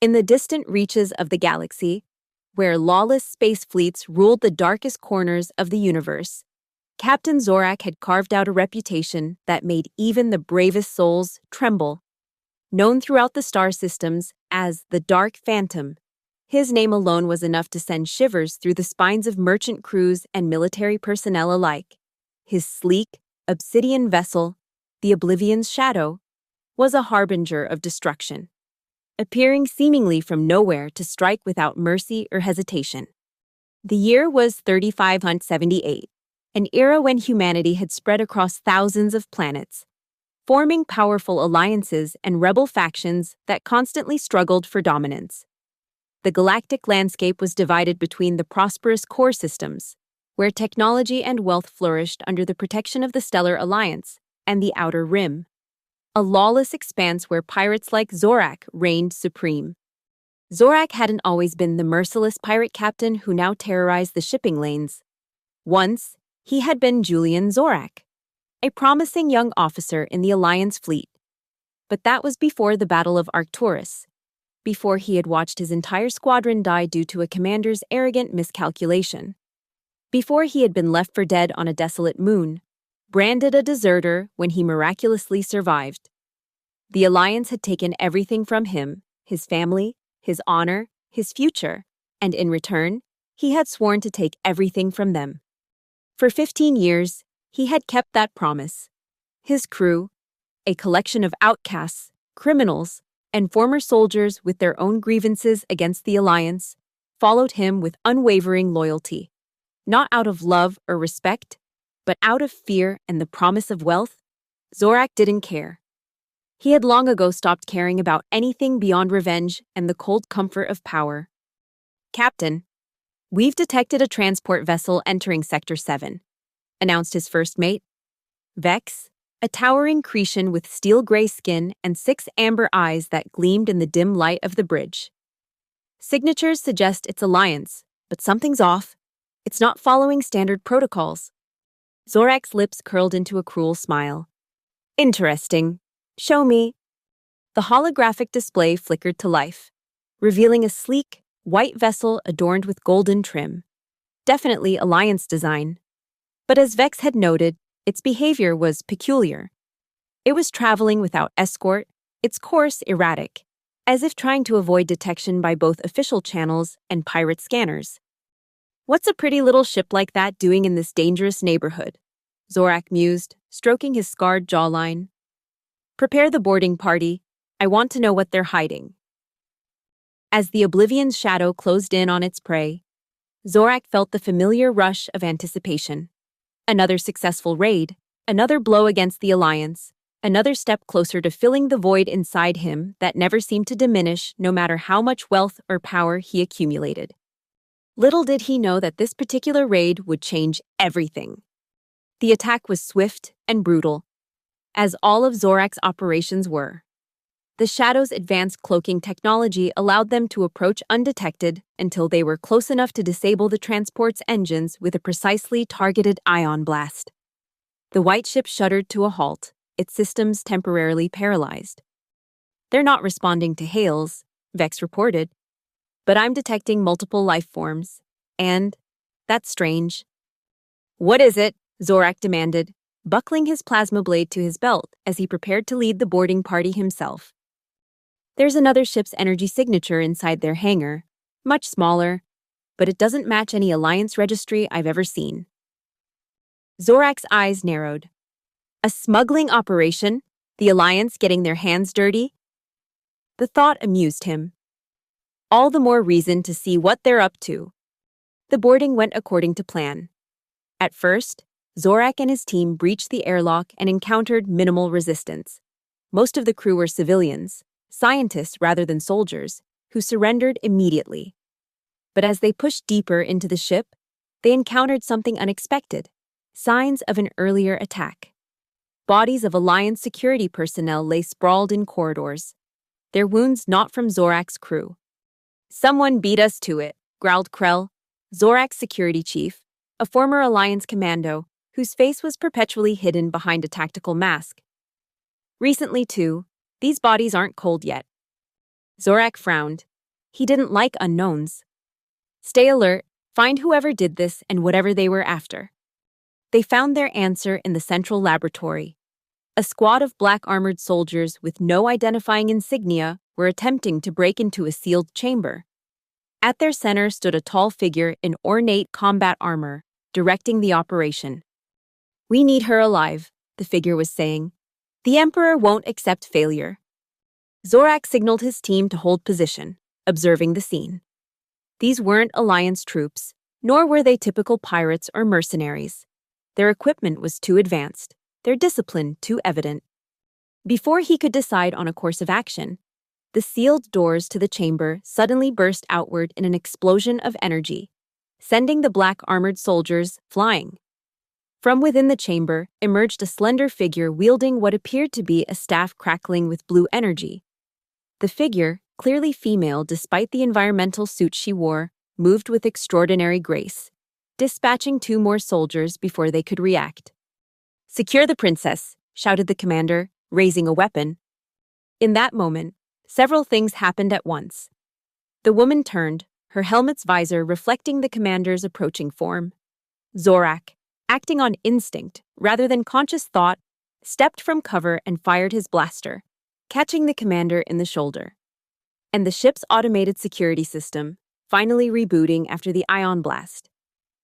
In the distant reaches of the galaxy, where lawless space fleets ruled the darkest corners of the universe, Captain Zorak had carved out a reputation that made even the bravest souls tremble. Known throughout the star systems as the Dark Phantom, his name alone was enough to send shivers through the spines of merchant crews and military personnel alike. His sleek, obsidian vessel, the Oblivion's Shadow, was a harbinger of destruction, appearing seemingly from nowhere to strike without mercy or hesitation. The year was 3578, an era when humanity had spread across thousands of planets, forming powerful alliances and rebel factions that constantly struggled for dominance. The galactic landscape was divided between the prosperous core systems, where technology and wealth flourished under the protection of the Stellar Alliance, and the Outer Rim, a lawless expanse where pirates like Zorak reigned supreme. Zorak hadn't always been the merciless pirate captain who now terrorized the shipping lanes. Once, he had been Julian Zorak, a promising young officer in the Alliance fleet. But that was before the Battle of Arcturus, before he had watched his entire squadron die due to a commander's arrogant miscalculation, before he had been left for dead on a desolate moon, branded a deserter when he miraculously survived. The Alliance had taken everything from him, his family, his honor, his future, and in return, he had sworn to take everything from them. For 15 years, he had kept that promise. His crew, a collection of outcasts, criminals, and former soldiers with their own grievances against the Alliance, followed him with unwavering loyalty. Not out of love or respect, but out of fear and the promise of wealth, Zorak didn't care. He had long ago stopped caring about anything beyond revenge and the cold comfort of power. "Captain, we've detected a transport vessel entering Sector 7, announced his first mate. Vex, a towering Cretan with steel-gray skin and 6 amber eyes that gleamed in the dim light of the bridge. Signatures suggest it's Alliance, but something's off. It's not following standard protocols. Zorak's lips curled into a cruel smile. Interesting. Show me. The holographic display flickered to life, revealing a sleek, white vessel adorned with golden trim. Definitely Alliance design. But as Vex had noted, its behavior was peculiar. It was traveling without escort, its course erratic, as if trying to avoid detection by both official channels and pirate scanners. "What's a pretty little ship like that doing in this dangerous neighborhood?" Zorak mused, stroking his scarred jawline. "Prepare the boarding party. I want to know what they're hiding." As the Oblivion's Shadow closed in on its prey, Zorak felt the familiar rush of anticipation. Another successful raid, another blow against the Alliance, another step closer to filling the void inside him that never seemed to diminish no matter how much wealth or power he accumulated. Little did he know that this particular raid would change everything. The attack was swift and brutal, as all of Zorak's operations were. The Shadow's advanced cloaking technology allowed them to approach undetected until they were close enough to disable the transport's engines with a precisely targeted ion blast. The white ship shuddered to a halt, its systems temporarily paralyzed. "They're not responding to hails," Vex reported, "but I'm detecting multiple life forms, and that's strange." "What is it?" Zorak demanded, buckling his plasma blade to his belt as he prepared to lead the boarding party himself. "There's another ship's energy signature inside their hangar, much smaller, but it doesn't match any Alliance registry I've ever seen." Zorak's eyes narrowed. A smuggling operation? The Alliance getting their hands dirty? The thought amused him. All the more reason to see what they're up to. The boarding went according to plan. At first, Zorak and his team breached the airlock and encountered minimal resistance. Most of the crew were civilians, scientists rather than soldiers, who surrendered immediately. But as they pushed deeper into the ship, they encountered something unexpected, signs of an earlier attack. Bodies of Alliance security personnel lay sprawled in corridors, their wounds not from Zorak's crew. "Someone beat us to it," growled Krell, Zorak's security chief, a former Alliance commando whose face was perpetually hidden behind a tactical mask. "Recently, too, these bodies aren't cold yet." Zorak frowned. He didn't like unknowns. Stay alert, find whoever did this and whatever they were after. They found their answer in the central laboratory. A squad of black-armored soldiers with no identifying insignia were attempting to break into a sealed chamber. At their center stood a tall figure in ornate combat armor, directing the operation. "We need her alive," the figure was saying. "The Emperor won't accept failure." Zorak signaled his team to hold position, observing the scene. These weren't Alliance troops, nor were they typical pirates or mercenaries. Their equipment was too advanced, their discipline too evident. Before he could decide on a course of action, the sealed doors to the chamber suddenly burst outward in an explosion of energy, sending the black-armored soldiers flying. From within the chamber emerged a slender figure wielding what appeared to be a staff crackling with blue energy. The figure, clearly female despite the environmental suit she wore, moved with extraordinary grace, dispatching 2 more soldiers before they could react. "Secure the princess," shouted the commander, raising a weapon. In that moment, several things happened at once. The woman turned, her helmet's visor reflecting the commander's approaching form. Zorak, acting on instinct rather than conscious thought, stepped from cover and fired his blaster, catching the commander in the shoulder. And the ship's automated security system, finally rebooting after the ion blast,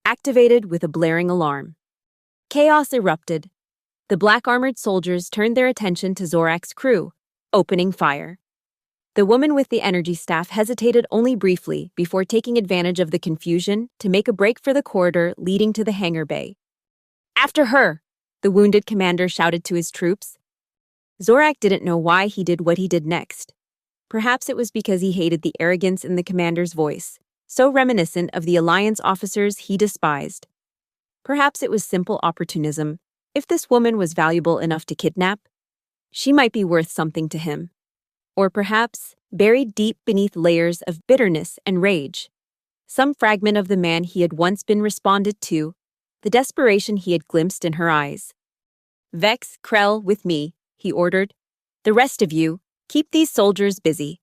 activated with a blaring alarm. Chaos erupted. The black-armored soldiers turned their attention to Zorak's crew, opening fire. The woman with the energy staff hesitated only briefly before taking advantage of the confusion to make a break for the corridor leading to the hangar bay. "After her!" the wounded commander shouted to his troops. Zorak didn't know why he did what he did next. Perhaps it was because he hated the arrogance in the commander's voice, so reminiscent of the Alliance officers he despised. Perhaps it was simple opportunism. If this woman was valuable enough to kidnap, she might be worth something to him. Or perhaps, buried deep beneath layers of bitterness and rage, some fragment of the man he had once been responded to, the desperation he had glimpsed in her eyes. "Vex, Krell, with me," he ordered. "The rest of you, keep these soldiers busy."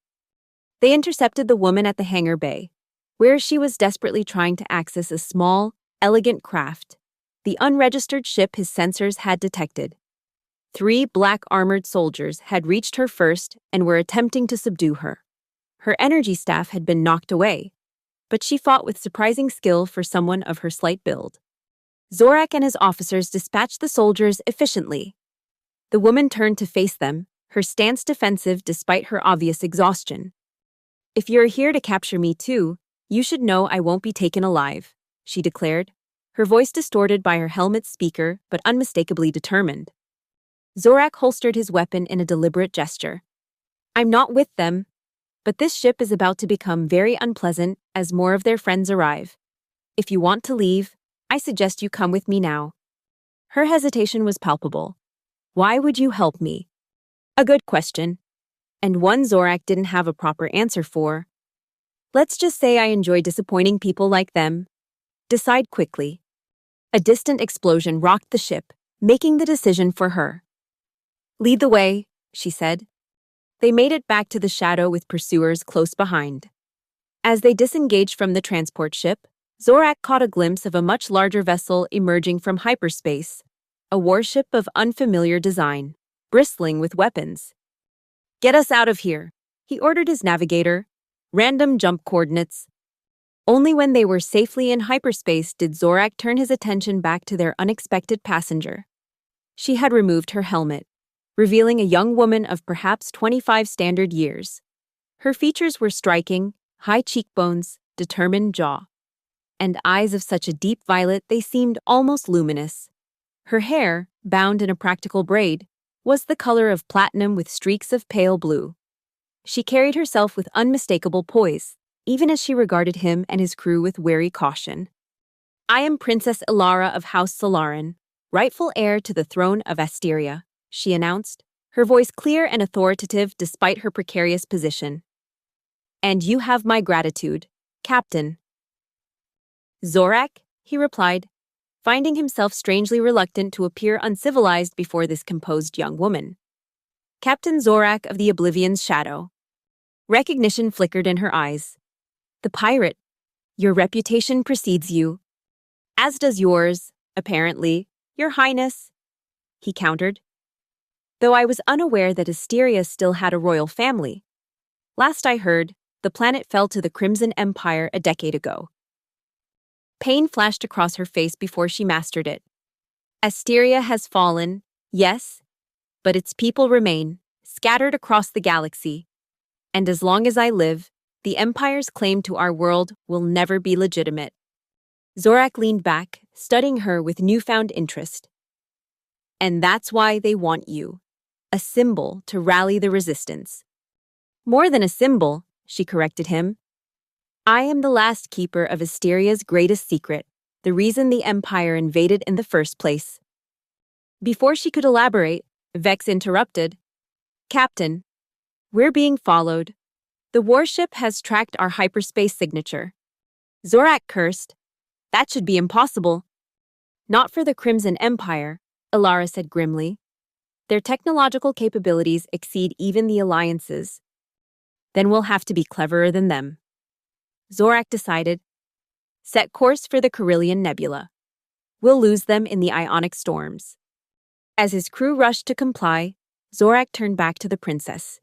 They intercepted the woman at the hangar bay, where she was desperately trying to access a small, elegant craft, the unregistered ship his sensors had detected. 3 black-armored soldiers had reached her first and were attempting to subdue her. Her energy staff had been knocked away, but she fought with surprising skill for someone of her slight build. Zorak and his officers dispatched the soldiers efficiently. The woman turned to face them, her stance defensive despite her obvious exhaustion. "If you're here to capture me too, you should know I won't be taken alive," she declared, her voice distorted by her helmet's speaker but unmistakably determined. Zorak holstered his weapon in a deliberate gesture. "I'm not with them, but this ship is about to become very unpleasant as more of their friends arrive. If you want to leave, I suggest you come with me now." Her hesitation was palpable. "Why would you help me?" A good question, and one Zorak didn't have a proper answer for. "Let's just say I enjoy disappointing people like them." Decide quickly. A distant explosion rocked the ship, making the decision for her. "Lead the way," she said. They made it back to the shadow with pursuers close behind. As they disengaged from the transport ship, Zorak caught a glimpse of a much larger vessel emerging from hyperspace, a warship of unfamiliar design, bristling with weapons. "Get us out of here," he ordered his navigator. "Random jump coordinates." Only when they were safely in hyperspace did Zorak turn his attention back to their unexpected passenger. She had removed her helmet, revealing a young woman of perhaps 25 standard years. Her features were striking, high cheekbones, determined jaw, and eyes of such a deep violet they seemed almost luminous. Her hair, bound in a practical braid, was the color of platinum with streaks of pale blue. She carried herself with unmistakable poise, even as she regarded him and his crew with wary caution. "I am Princess Ilara of House Solaran, rightful heir to the throne of Asteria," she announced, her voice clear and authoritative despite her precarious position. "And you have my gratitude, Captain." "Zorak?" he replied, finding himself strangely reluctant to appear uncivilized before this composed young woman. "Captain Zorak of the Oblivion's Shadow." Recognition flickered in her eyes. The pirate. Your reputation precedes you. As does yours, apparently, Your Highness, he countered. Though I was unaware that Asteria still had a royal family. Last I heard, the planet fell to the Crimson Empire a decade ago. Pain flashed across her face before she mastered it. Asteria has fallen, yes, but its people remain, scattered across the galaxy. And as long as I live, the Empire's claim to our world will never be legitimate. Zorak leaned back, studying her with newfound interest. And that's why they want you. A symbol to rally the resistance. More than a symbol, she corrected him. I am the last keeper of Asteria's greatest secret, the reason the Empire invaded in the first place. Before she could elaborate, Vex interrupted. Captain, we're being followed. The warship has tracked our hyperspace signature. Zorak cursed. That should be impossible. Not for the Crimson Empire, Alara said grimly. Their technological capabilities exceed even the Alliance's. Then we'll have to be cleverer than them. Zorak decided. Set course for the Carillion Nebula. We'll lose them in the ionic storms. As his crew rushed to comply, Zorak turned back to the princess.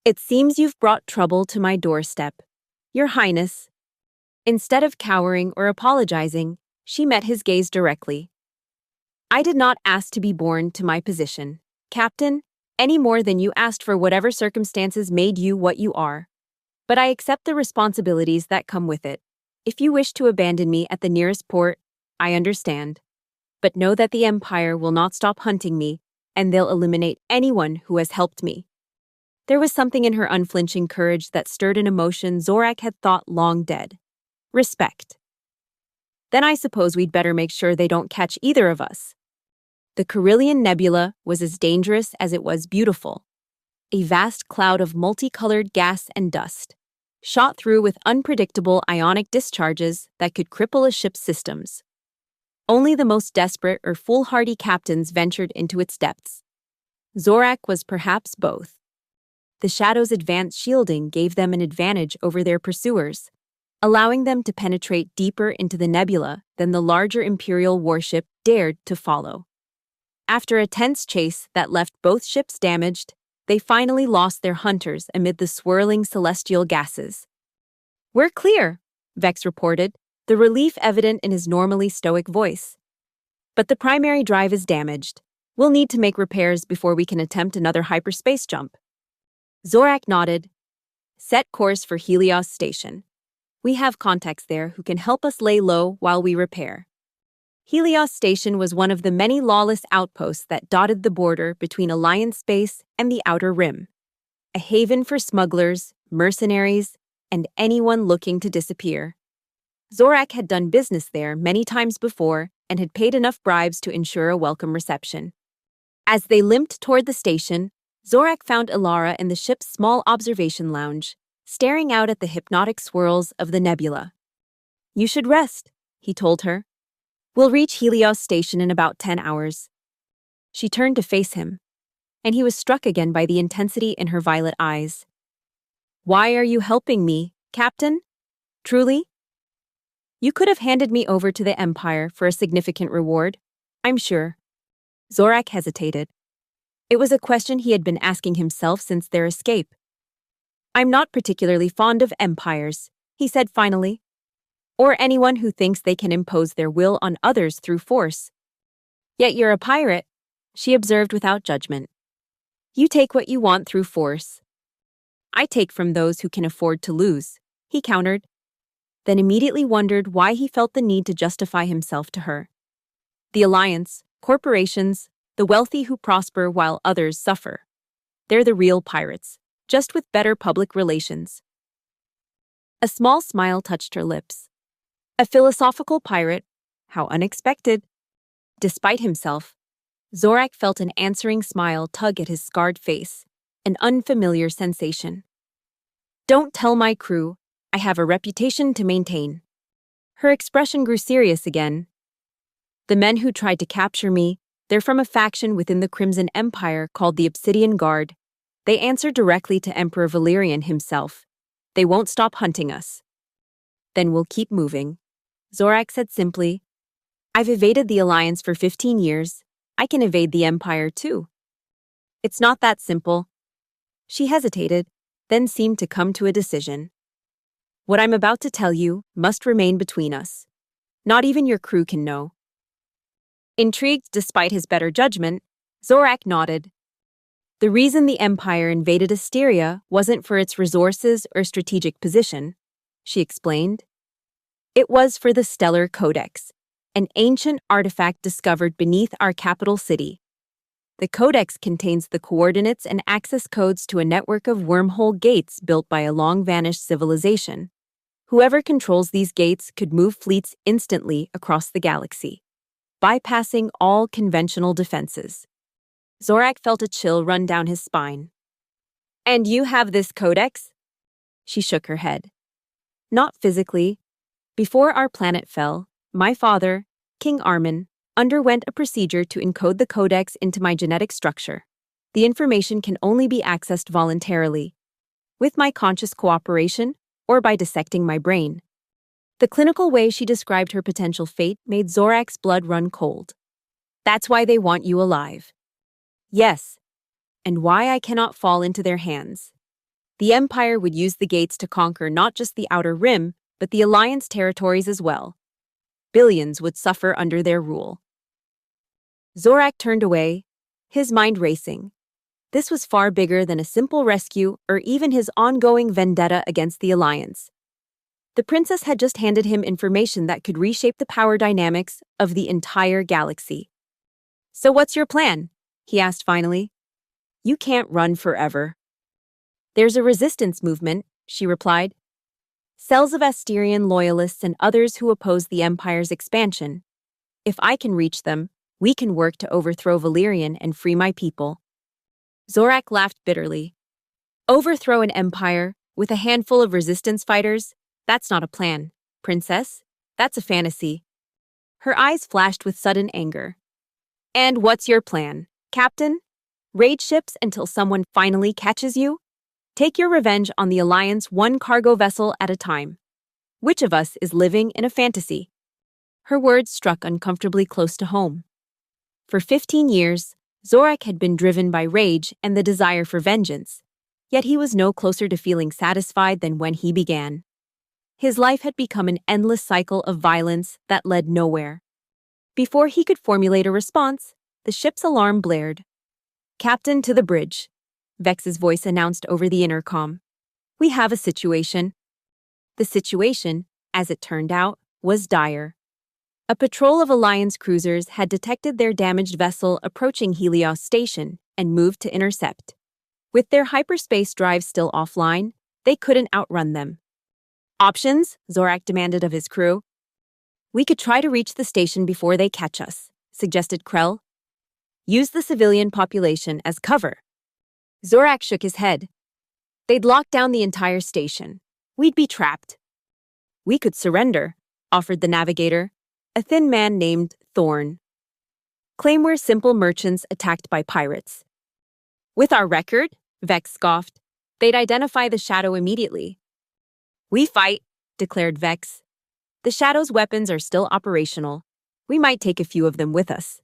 It seems you've brought trouble to my doorstep, Your Highness. Instead of cowering or apologizing, she met his gaze directly. I did not ask to be born to my position, Captain, any more than you asked for whatever circumstances made you what you are. But I accept the responsibilities that come with it. If you wish to abandon me at the nearest port, I understand. But know that the Empire will not stop hunting me, and they'll eliminate anyone who has helped me. There was something in her unflinching courage that stirred an emotion Zorak had thought long dead. Respect. Then I suppose we'd better make sure they don't catch either of us. The Carillion Nebula was as dangerous as it was beautiful. A vast cloud of multicolored gas and dust, shot through with unpredictable ionic discharges that could cripple a ship's systems. Only the most desperate or foolhardy captains ventured into its depths. Zorak was perhaps both. The Shadow's advanced shielding gave them an advantage over their pursuers, allowing them to penetrate deeper into the nebula than the larger Imperial warship dared to follow. After a tense chase that left both ships damaged, they finally lost their hunters amid the swirling celestial gases. We're clear, Vex reported, the relief evident in his normally stoic voice. But the primary drive is damaged. We'll need to make repairs before we can attempt another hyperspace jump. Zorak nodded. Set course for Helios Station. We have contacts there who can help us lay low while we repair. Helios Station was one of the many lawless outposts that dotted the border between Alliance space and the Outer Rim. A haven for smugglers, mercenaries, and anyone looking to disappear. Zorak had done business there many times before and had paid enough bribes to ensure a welcome reception. As they limped toward the station, Zorak found Alara in the ship's small observation lounge, staring out at the hypnotic swirls of the nebula. You should rest, he told her. We'll reach Helios Station in about 10 hours. She turned to face him, and he was struck again by the intensity in her violet eyes. Why are you helping me, Captain? Truly? You could have handed me over to the Empire for a significant reward, I'm sure. Zorak hesitated. It was a question he had been asking himself since their escape. I'm not particularly fond of empires, he said finally. Or anyone who thinks they can impose their will on others through force. Yet you're a pirate, she observed without judgment. You take what you want through force. I take from those who can afford to lose, he countered, then immediately wondered why he felt the need to justify himself to her. The Alliance, corporations, the wealthy who prosper while others suffer. They're the real pirates, just with better public relations. A small smile touched her lips. A philosophical pirate, how unexpected. Despite himself, Zorak felt an answering smile tug at his scarred face, an unfamiliar sensation. Don't tell my crew, I have a reputation to maintain. Her expression grew serious again. The men who tried to capture me, they're from a faction within the Crimson Empire called the Obsidian Guard. They answer directly to Emperor Valerian himself. They won't stop hunting us. Then we'll keep moving. Zorak said simply, I've evaded the Alliance for 15 years. I can evade the Empire too. It's not that simple. She hesitated, then seemed to come to a decision. What I'm about to tell you must remain between us. Not even your crew can know. Intrigued despite his better judgment, Zorak nodded. The reason the Empire invaded Asteria wasn't for its resources or strategic position, she explained. It was for the Stellar Codex, an ancient artifact discovered beneath our capital city. The Codex contains the coordinates and access codes to a network of wormhole gates built by a long-vanished civilization. Whoever controls these gates could move fleets instantly across the galaxy, bypassing all conventional defenses. Zorak felt a chill run down his spine. And you have this codex? She shook her head. Not physically. Before our planet fell, my father, King Armin, underwent a procedure to encode the codex into my genetic structure. The information can only be accessed voluntarily, with my conscious cooperation or by dissecting my brain. The clinical way she described her potential fate made Zorak's blood run cold. That's why they want you alive. Yes, and why I cannot fall into their hands. The Empire would use the gates to conquer not just the Outer Rim, but the Alliance territories as well. Billions would suffer under their rule. Zorak turned away, his mind racing. This was far bigger than a simple rescue or even his ongoing vendetta against the Alliance. The princess had just handed him information that could reshape the power dynamics of the entire galaxy. So what's your plan? He asked finally. You can't run forever. There's a resistance movement, she replied. Cells of Asterian loyalists and others who oppose the Empire's expansion. If I can reach them, we can work to overthrow Valerian and free my people. Zorak laughed bitterly. Overthrow an empire with a handful of resistance fighters? That's not a plan, princess. That's a fantasy. Her eyes flashed with sudden anger. And what's your plan, Captain? Raid ships until someone finally catches you? Take your revenge on the Alliance one cargo vessel at a time. Which of us is living in a fantasy? Her words struck uncomfortably close to home. For 15 years, Zorak had been driven by rage and the desire for vengeance, yet he was no closer to feeling satisfied than when he began. His life had become an endless cycle of violence that led nowhere. Before he could formulate a response, the ship's alarm blared. Captain, to the bridge, Vex's voice announced over the intercom. We have a situation. The situation, as it turned out, was dire. A patrol of Alliance cruisers had detected their damaged vessel approaching Helios Station and moved to intercept. With their hyperspace drives still offline, they couldn't outrun them. Options? Zorak demanded of his crew. We could try to reach the station before they catch us, suggested Krell. Use the civilian population as cover. Zorak shook his head. They'd lock down the entire station. We'd be trapped. We could surrender, offered the navigator, a thin man named Thorn. Claim we're simple merchants attacked by pirates. With our record, Vex scoffed, they'd identify the Shadow immediately. We fight, declared Vex. The Shadow's weapons are still operational. We might take a few of them with us.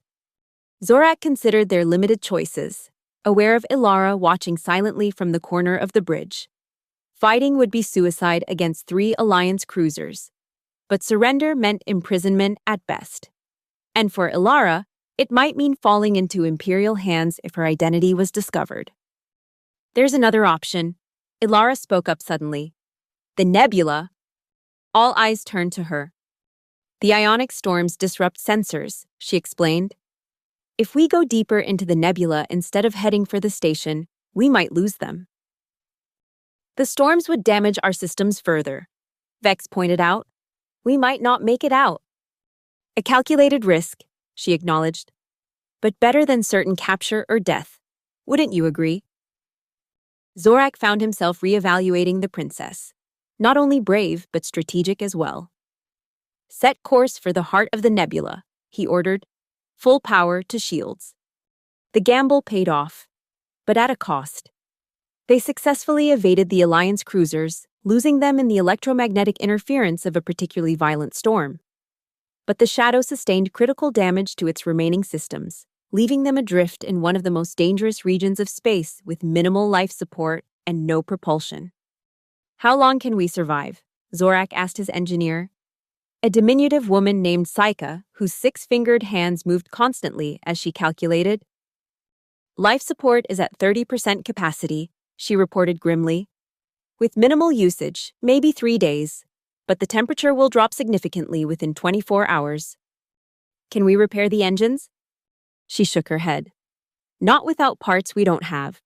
Zorak considered their limited choices, aware of Ilara watching silently from the corner of the bridge. Fighting would be suicide against 3 Alliance cruisers, but surrender meant imprisonment at best. And for Ilara, it might mean falling into Imperial hands if her identity was discovered. There's another option, Ilara spoke up suddenly. The nebula. All eyes turned to her. The ionic storms disrupt sensors, she explained. If we go deeper into the nebula instead of heading for the station, we might lose them. The storms would damage our systems further, Vex pointed out. We might not make it out. A calculated risk, she acknowledged, but better than certain capture or death. Wouldn't you agree? Zorak found himself reevaluating the princess. Not only brave, but strategic as well. Set course for the heart of the nebula, he ordered. Full power to shields. The gamble paid off, but at a cost. They successfully evaded the Alliance cruisers, losing them in the electromagnetic interference of a particularly violent storm. But the Shadow sustained critical damage to its remaining systems, leaving them adrift in one of the most dangerous regions of space with minimal life support and no propulsion. "How long can we survive?" Zorak asked his engineer. A diminutive woman named Saika, whose six-fingered hands moved constantly as she calculated. "Life support is at 30% capacity," she reported grimly. "With minimal usage, maybe 3 days, but the temperature will drop significantly within 24 hours. Can we repair the engines?" She shook her head. "Not without parts we don't have."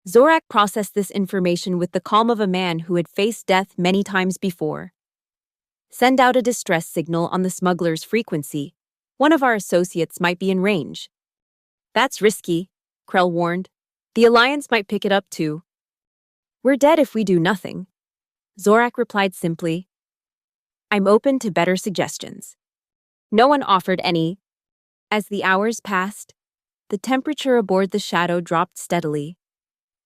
Zorak processed this information with the calm of a man who had faced death many times before. "Send out a distress signal on the smuggler's frequency. One of our associates might be in range." "That's risky," Krell warned. "The Alliance might pick it up too." "We're dead if we do nothing." Zorak replied simply. "I'm open to better suggestions." No one offered any. As the hours passed, the temperature aboard the Shadow dropped steadily.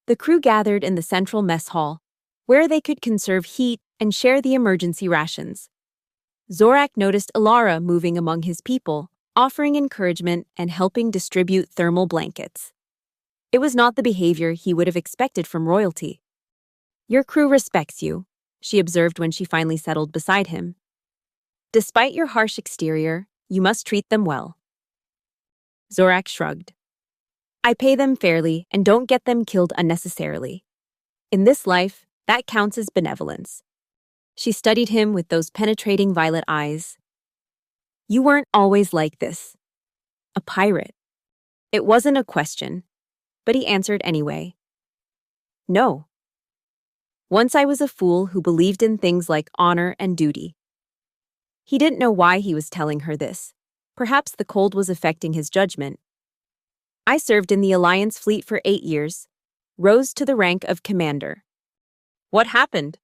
The crew gathered in the central mess hall, where they could conserve heat and share the emergency rations. Zorak noticed Ilara moving among his people, offering encouragement and helping distribute thermal blankets. It was not the behavior he would have expected from royalty. "Your crew respects you," she observed when she finally settled beside him. "Despite your harsh exterior, you must treat them well." Zorak shrugged. "I pay them fairly and don't get them killed unnecessarily. In this life, that counts as benevolence." She studied him with those penetrating violet eyes. "You weren't always like this. A pirate." It wasn't a question, but he answered anyway. "No. Once I was a fool who believed in things like honor and duty." He didn't know why he was telling her this. Perhaps the cold was affecting his judgment. "I served in the Alliance fleet for 8 years, rose to the rank of commander." "What happened?"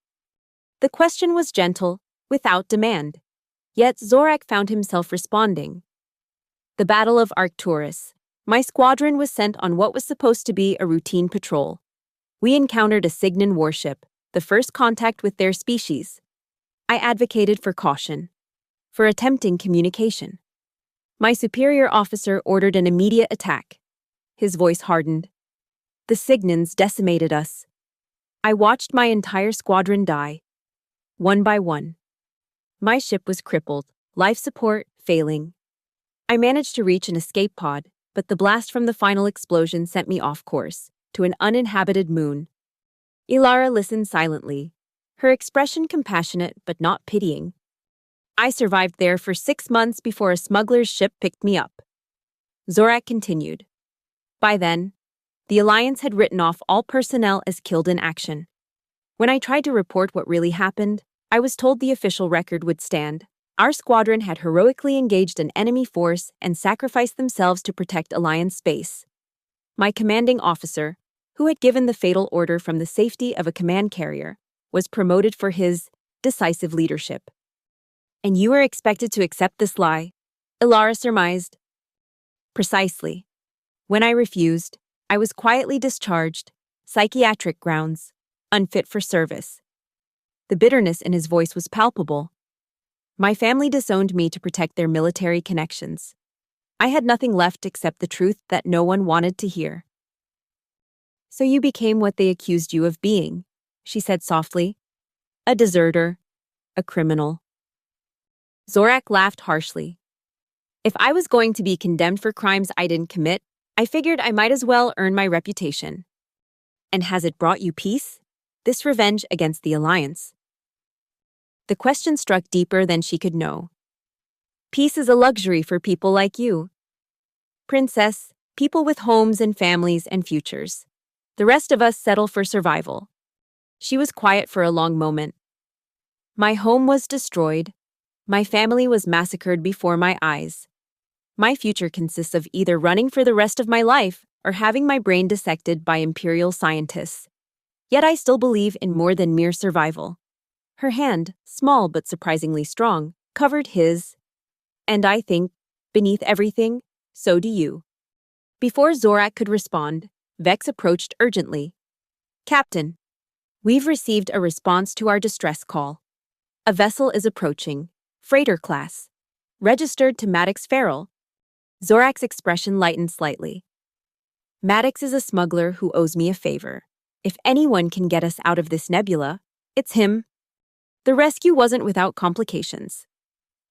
The question was gentle, without demand. Yet Zorak found himself responding. "The Battle of Arcturus. My squadron was sent on what was supposed to be a routine patrol. We encountered a Cygnan warship, the first contact with their species. I advocated for caution, for attempting communication. My superior officer ordered an immediate attack." His voice hardened. "The Cygnans decimated us. I watched my entire squadron die, one by one. My ship was crippled, life support failing. I managed to reach an escape pod, but the blast from the final explosion sent me off course, to an uninhabited moon." Ilara listened silently, her expression compassionate but not pitying. "I survived there for 6 months before a smuggler's ship picked me up." Zorak continued. "By then, the Alliance had written off all personnel as killed in action. When I tried to report what really happened, I was told the official record would stand. Our squadron had heroically engaged an enemy force and sacrificed themselves to protect Alliance space. My commanding officer, who had given the fatal order from the safety of a command carrier, was promoted for his decisive leadership." "And you were expected to accept this lie," Ilara surmised. "Precisely. When I refused, I was quietly discharged, psychiatric grounds, unfit for service." The bitterness in his voice was palpable. "My family disowned me to protect their military connections. I had nothing left except the truth that no one wanted to hear." "So you became what they accused you of being," she said softly. "A deserter, a criminal." Zorak laughed harshly. "If I was going to be condemned for crimes I didn't commit, I figured I might as well earn my reputation." "And has it brought you peace? This revenge against the Alliance?" The question struck deeper than she could know. "Peace is a luxury for people like you, Princess, people with homes and families and futures. The rest of us settle for survival." She was quiet for a long moment. "My home was destroyed. My family was massacred before my eyes. My future consists of either running for the rest of my life or having my brain dissected by imperial scientists. Yet I still believe in more than mere survival." Her hand, small but surprisingly strong, covered his. "And I think, beneath everything, so do you." Before Zorak could respond, Vex approached urgently. Captain, we've received a response to our distress call. A vessel is approaching, freighter class, registered to Maddox Farrell. Zorak's expression lightened slightly. Maddox is a smuggler who owes me a favor. If anyone can get us out of this nebula, it's him. The rescue wasn't without complications.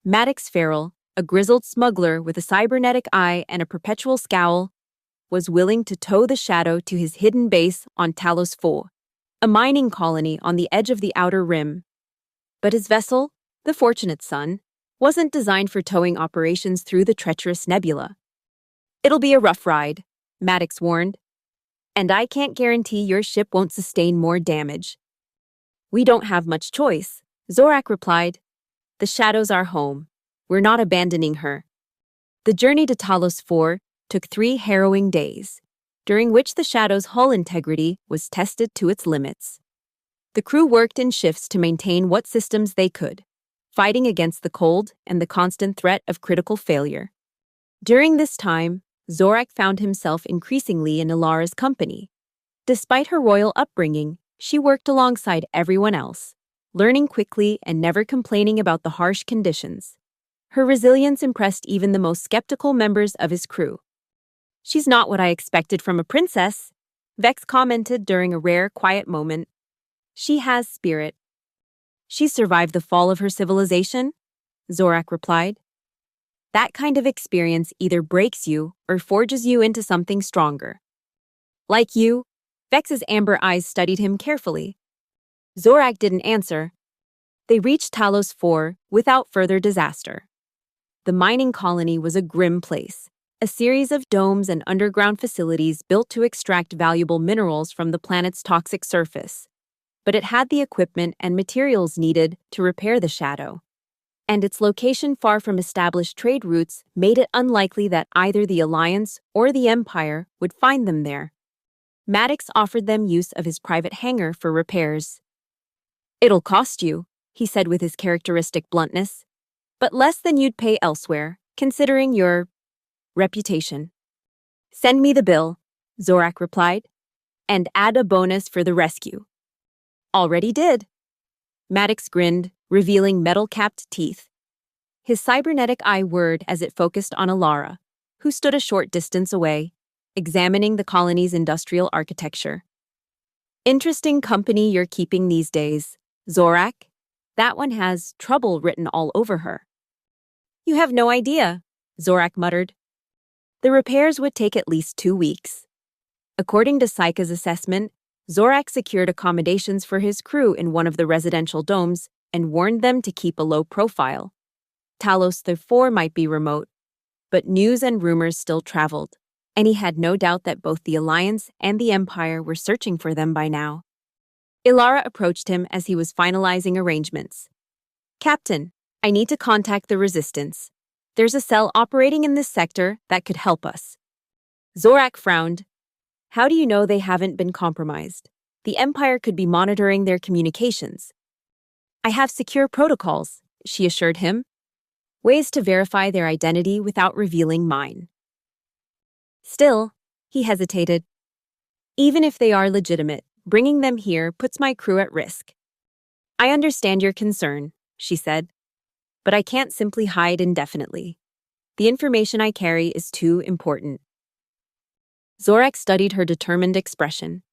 Maddox Farrell, a grizzled smuggler with a cybernetic eye and a perpetual scowl, was willing to tow the Shadow to his hidden base on Talos 4, a mining colony on the edge of the Outer Rim. But his vessel, the Fortunate Son, wasn't designed for towing operations through the treacherous nebula. It'll be a rough ride, Maddox warned, and I can't guarantee your ship won't sustain more damage. We don't have much choice, Zorak replied. The Shadow's our home. We're not abandoning her. The journey to Talos 4 took 3 harrowing days, during which the Shadow's hull integrity was tested to its limits. The crew worked in shifts to maintain what systems they could, fighting against the cold and the constant threat of critical failure. During this time, Zorak found himself increasingly in Ilara's company. Despite her royal upbringing, she worked alongside everyone else, learning quickly and never complaining about the harsh conditions. Her resilience impressed even the most skeptical members of his crew. She's not what I expected from a princess, Vex commented during a rare, quiet moment. She has spirit. She survived the fall of her civilization, Zorak replied. That kind of experience either breaks you or forges you into something stronger. Like you, Vex's amber eyes studied him carefully. Zorak didn't answer. They reached Talos 4 without further disaster. The mining colony was a grim place, a series of domes and underground facilities built to extract valuable minerals from the planet's toxic surface. But it had the equipment and materials needed to repair the Shadow. And its location far from established trade routes made it unlikely that either the Alliance or the Empire would find them there. Maddox offered them use of his private hangar for repairs. It'll cost you, he said with his characteristic bluntness, but less than you'd pay elsewhere, considering your reputation. Send me the bill, Zorak replied, and add a bonus for the rescue. Already did. Maddox grinned, revealing metal-capped teeth. His cybernetic eye whirred as it focused on Ilara, who stood a short distance away, examining the colony's industrial architecture. Interesting company you're keeping these days, Zorak. That one has trouble written all over her. You have no idea, Zorak muttered. The repairs would take at least 2 weeks. According to Saika's assessment, Zorak secured accommodations for his crew in one of the residential domes and warned them to keep a low profile. Talos 4 might be remote, but news and rumors still traveled, and he had no doubt that both the Alliance and the Empire were searching for them by now. Ilara approached him as he was finalizing arrangements. Captain, I need to contact the Resistance. There's a cell operating in this sector that could help us. Zorak frowned. How do you know they haven't been compromised? The Empire could be monitoring their communications. I have secure protocols, she assured him. Ways to verify their identity without revealing mine. Still, he hesitated. Even if they are legitimate, bringing them here puts my crew at risk. I understand your concern, she said, but I can't simply hide indefinitely. The information I carry is too important. Zorak studied her determined expression.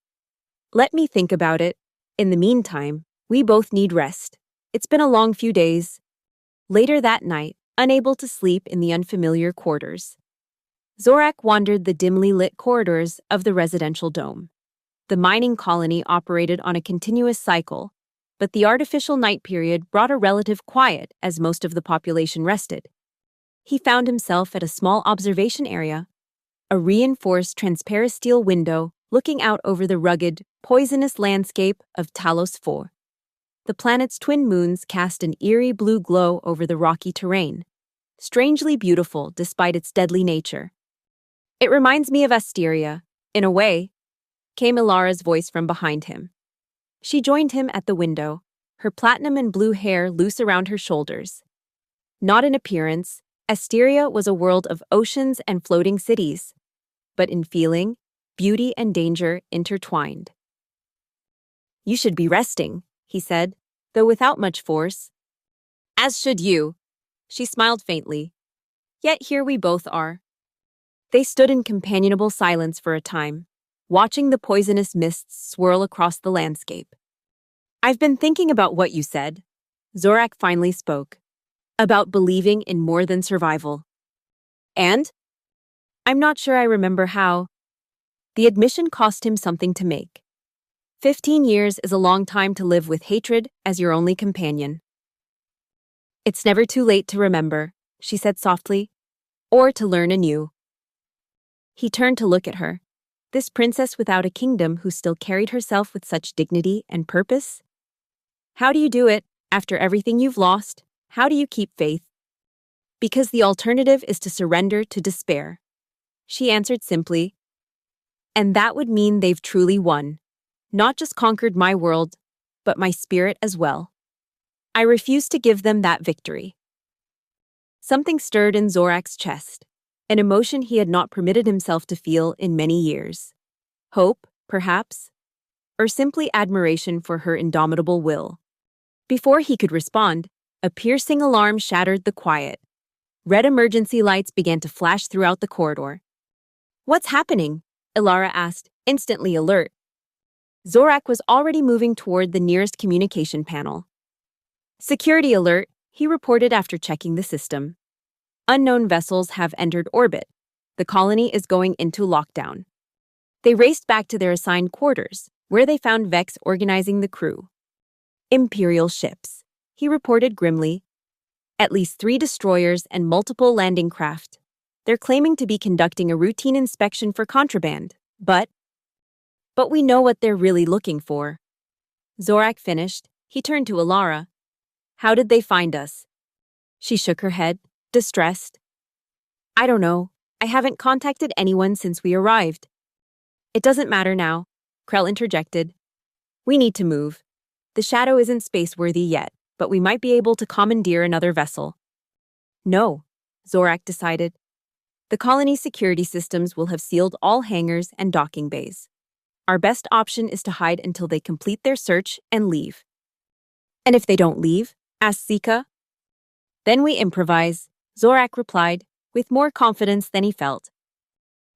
Let me think about it. In the meantime, we both need rest. It's been a long few days. Later that night, unable to sleep in the unfamiliar quarters, Zorak wandered the dimly lit corridors of the residential dome. The mining colony operated on a continuous cycle, but the artificial night period brought a relative quiet as most of the population rested. He found himself at a small observation area, a reinforced transparent steel window looking out over the rugged, poisonous landscape of Talos 4. The planet's twin moons cast an eerie blue glow over the rocky terrain, strangely beautiful despite its deadly nature. It reminds me of Asteria, in a way, came Ilara's voice from behind him. She joined him at the window, her platinum and blue hair loose around her shoulders. Not in appearance, Asteria was a world of oceans and floating cities, but in feeling, beauty and danger intertwined. You should be resting, he said, though without much force. As should you. She smiled faintly. Yet here we both are. They stood in companionable silence for a time, watching the poisonous mists swirl across the landscape. I've been thinking about what you said. Zorak finally spoke. About believing in more than survival. And? I'm not sure I remember how. The admission cost him something to make. 15 years is a long time to live with hatred as your only companion. It's never too late to remember, she said softly, or to learn anew. He turned to look at her. This princess without a kingdom who still carried herself with such dignity and purpose? How do you do it, after everything you've lost? How do you keep faith? Because the alternative is to surrender to despair. She answered simply. And that would mean they've truly won. Not just conquered my world, but my spirit as well. I refuse to give them that victory. Something stirred in Zorak's chest, an emotion he had not permitted himself to feel in many years. Hope, perhaps, or simply admiration for her indomitable will. Before he could respond, a piercing alarm shattered the quiet. Red emergency lights began to flash throughout the corridor. What's happening? Ilara asked, instantly alert. Zorak was already moving toward the nearest communication panel. Security alert, he reported after checking the system. Unknown vessels have entered orbit. The colony is going into lockdown. They raced back to their assigned quarters, where they found Vex organizing the crew. Imperial ships, he reported grimly. At least 3 destroyers and multiple landing craft. They're claiming to be conducting a routine inspection for contraband, but we know what they're really looking for. Zorak finished. He turned to Ilara. How did they find us? She shook her head, distressed. I don't know. I haven't contacted anyone since we arrived. It doesn't matter now, Krell interjected. We need to move. The Shadow isn't space-worthy yet, but we might be able to commandeer another vessel. No, Zorak decided. The colony's security systems will have sealed all hangars and docking bays. Our best option is to hide until they complete their search and leave. And if they don't leave? Asked Sika. Then we improvise, Zorak replied, with more confidence than he felt.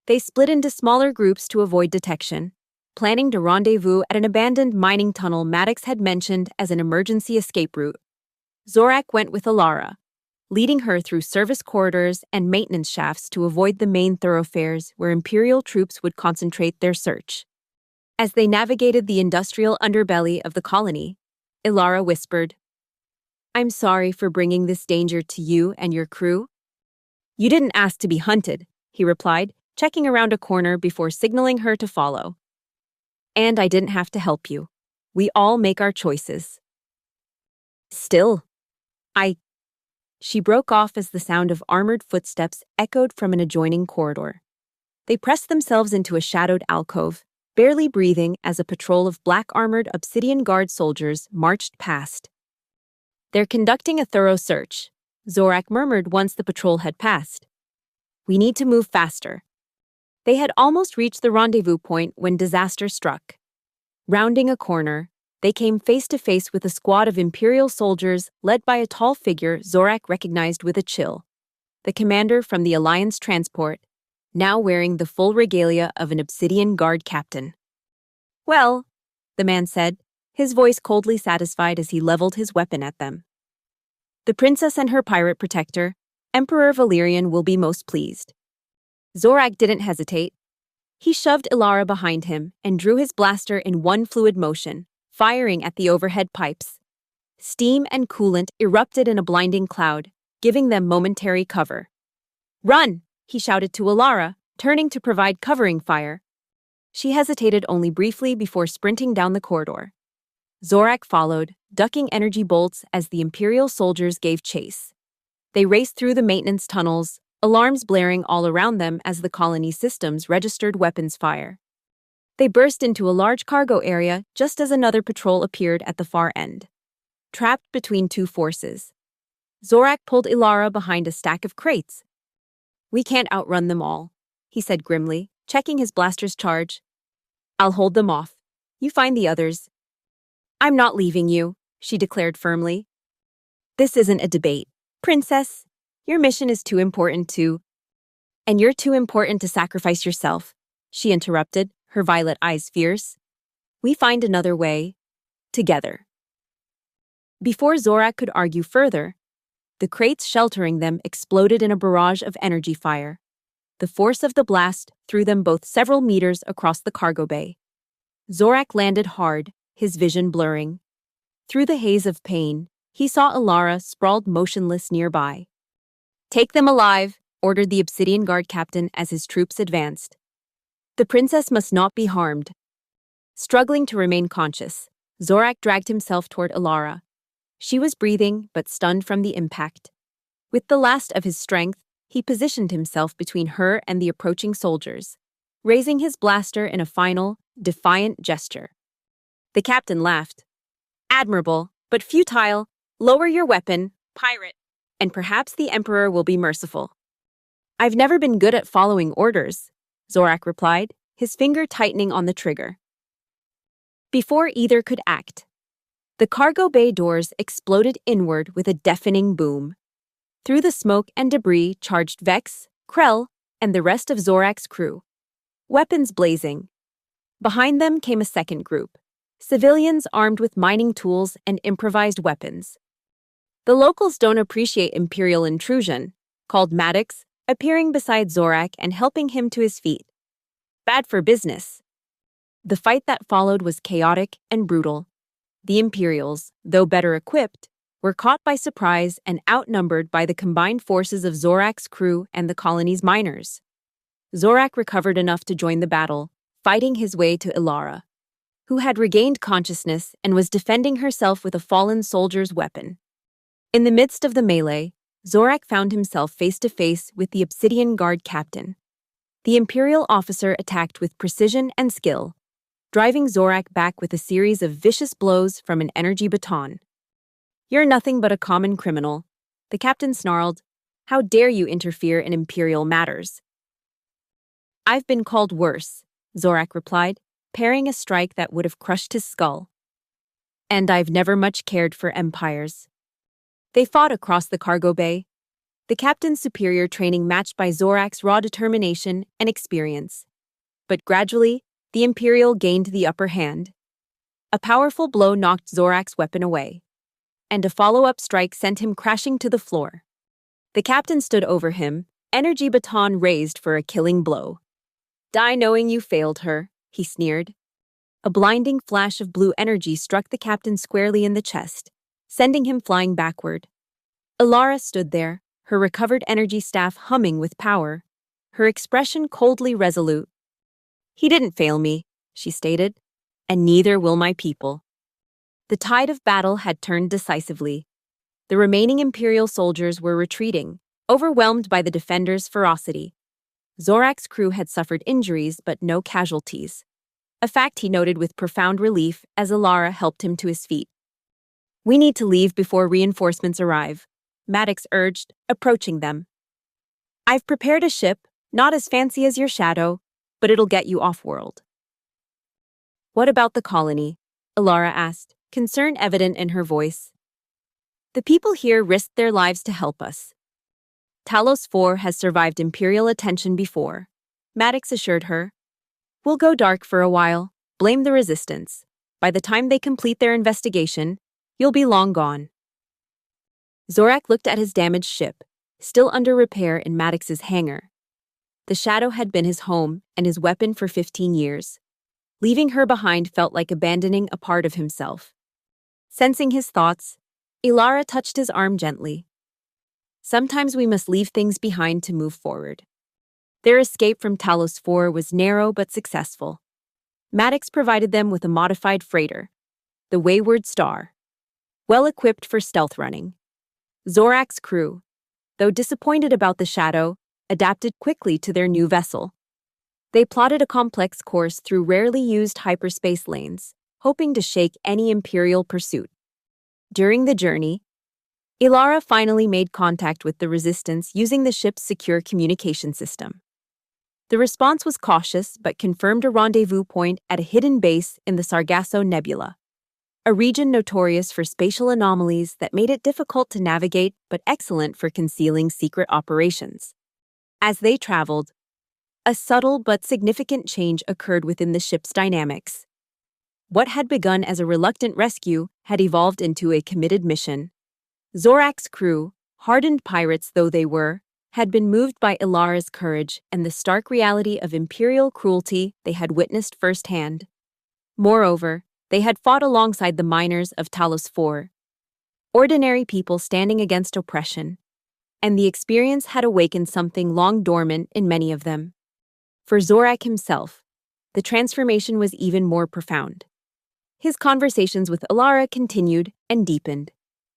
They split into smaller groups to avoid detection, planning to rendezvous at an abandoned mining tunnel Maddox had mentioned as an emergency escape route. Zorak went with Ilara, leading her through service corridors and maintenance shafts to avoid the main thoroughfares where Imperial troops would concentrate their search. As they navigated the industrial underbelly of the colony, Ilara whispered, I'm sorry for bringing this danger to you and your crew. You didn't ask to be hunted, he replied, checking around a corner before signaling her to follow. And I didn't have to help you. We all make our choices. Still, She broke off as the sound of armored footsteps echoed from an adjoining corridor. They pressed themselves into a shadowed alcove, barely breathing as a patrol of black-armored Obsidian Guard soldiers marched past. They're conducting a thorough search, Zorak murmured once the patrol had passed. We need to move faster. They had almost reached the rendezvous point when disaster struck. Rounding a corner, they came face to face with a squad of Imperial soldiers led by a tall figure Zorak recognized with a chill. The commander from the Alliance transport, now wearing the full regalia of an Obsidian Guard captain. Well, the man said, his voice coldly satisfied as he leveled his weapon at them. The princess and her pirate protector, Emperor Valerian, will be most pleased. Zorak didn't hesitate. He shoved Ilara behind him and drew his blaster in one fluid motion, firing at the overhead pipes. Steam and coolant erupted in a blinding cloud, giving them momentary cover. Run! He shouted to Ilara, turning to provide covering fire. She hesitated only briefly before sprinting down the corridor. Zorak followed, ducking energy bolts as the Imperial soldiers gave chase. They raced through the maintenance tunnels, alarms blaring all around them as the colony's systems registered weapons fire. They burst into a large cargo area just as another patrol appeared at the far end. Trapped between two forces, Zorak pulled Ilara behind a stack of crates. We can't outrun them all, he said grimly, checking his blaster's charge. I'll hold them off. You find the others. I'm not leaving you, she declared firmly. This isn't a debate. Princess, your mission is too important and you're too important to sacrifice yourself, she interrupted, her violet eyes fierce. We find another way, together. Before Zorak could argue further, the crates sheltering them exploded in a barrage of energy fire. The force of the blast threw them both several meters across the cargo bay. Zorak landed hard, his vision blurring. Through the haze of pain, he saw Ilara sprawled motionless nearby. Take them alive, ordered the Obsidian Guard captain as his troops advanced. The princess must not be harmed. Struggling to remain conscious, Zorak dragged himself toward Ilara. She was breathing, but stunned from the impact. With the last of his strength, he positioned himself between her and the approaching soldiers, raising his blaster in a final, defiant gesture. The captain laughed. Admirable, but futile. Lower your weapon, pirate, and perhaps the Emperor will be merciful. I've never been good at following orders, Zorak replied, his finger tightening on the trigger. Before either could act, the cargo bay doors exploded inward with a deafening boom. Through the smoke and debris charged Vex, Krell, and the rest of Zorak's crew, weapons blazing. Behind them came a second group, civilians armed with mining tools and improvised weapons. The locals don't appreciate Imperial intrusion, called Maddox, appearing beside Zorak and helping him to his feet. Bad for business. The fight that followed was chaotic and brutal. The Imperials, though better equipped, were caught by surprise and outnumbered by the combined forces of Zorak's crew and the colony's miners. Zorak recovered enough to join the battle, fighting his way to Ilara, who had regained consciousness and was defending herself with a fallen soldier's weapon. In the midst of the melee, Zorak found himself face-to-face with the Obsidian Guard captain. The Imperial officer attacked with precision and skill, driving Zorak back with a series of vicious blows from an energy baton. You're nothing but a common criminal, the captain snarled. How dare you interfere in Imperial matters? I've been called worse, Zorak replied, parrying a strike that would have crushed his skull. And I've never much cared for empires. They fought across the cargo bay, the captain's superior training matched by Zorak's raw determination and experience. But gradually, the Imperial gained the upper hand. A powerful blow knocked Zorak's weapon away, and a follow-up strike sent him crashing to the floor. The captain stood over him, energy baton raised for a killing blow. Die knowing you failed her, he sneered. A blinding flash of blue energy struck the captain squarely in the chest, sending him flying backward. Ilara stood there, her recovered energy staff humming with power, her expression coldly resolute. He didn't fail me, she stated, and neither will my people. The tide of battle had turned decisively. The remaining Imperial soldiers were retreating, overwhelmed by the defenders' ferocity. Zorak's crew had suffered injuries but no casualties, a fact he noted with profound relief as Ilara helped him to his feet. We need to leave before reinforcements arrive, Maddox urged, approaching them. I've prepared a ship, not as fancy as your shadow, but it'll get you off-world. What about the colony? Ilara asked, concern evident in her voice. The people here risked their lives to help us. Talos 4 has survived Imperial attention before, Maddox assured her. We'll go dark for a while, blame the Resistance. By the time they complete their investigation, you'll be long gone. Zorak looked at his damaged ship, still under repair in Maddox's hangar. The shadow had been his home and his weapon for 15 years. Leaving her behind felt like abandoning a part of himself. Sensing his thoughts, Ilara touched his arm gently. Sometimes we must leave things behind to move forward. Their escape from Talos 4 was narrow but successful. Maddox provided them with a modified freighter, the Wayward Star, well-equipped for stealth running. Zorak's crew, though disappointed about the shadow, adapted quickly to their new vessel. They plotted a complex course through rarely used hyperspace lanes, hoping to shake any Imperial pursuit. During the journey, Ilara finally made contact with the Resistance using the ship's secure communication system. The response was cautious but confirmed a rendezvous point at a hidden base in the Sargasso Nebula. a region notorious for spatial anomalies that made it difficult to navigate but excellent for concealing secret operations. As they traveled, a subtle but significant change occurred within the ship's dynamics. What had begun as a reluctant rescue had evolved into a committed mission. Zorak's crew, hardened pirates though they were, had been moved by Ilara's courage and the stark reality of imperial cruelty they had witnessed firsthand. Moreover, they had fought alongside the miners of Talos IV, ordinary people standing against oppression, and the experience had awakened something long dormant in many of them. For Zorak himself, the transformation was even more profound. His conversations with Ilara continued and deepened.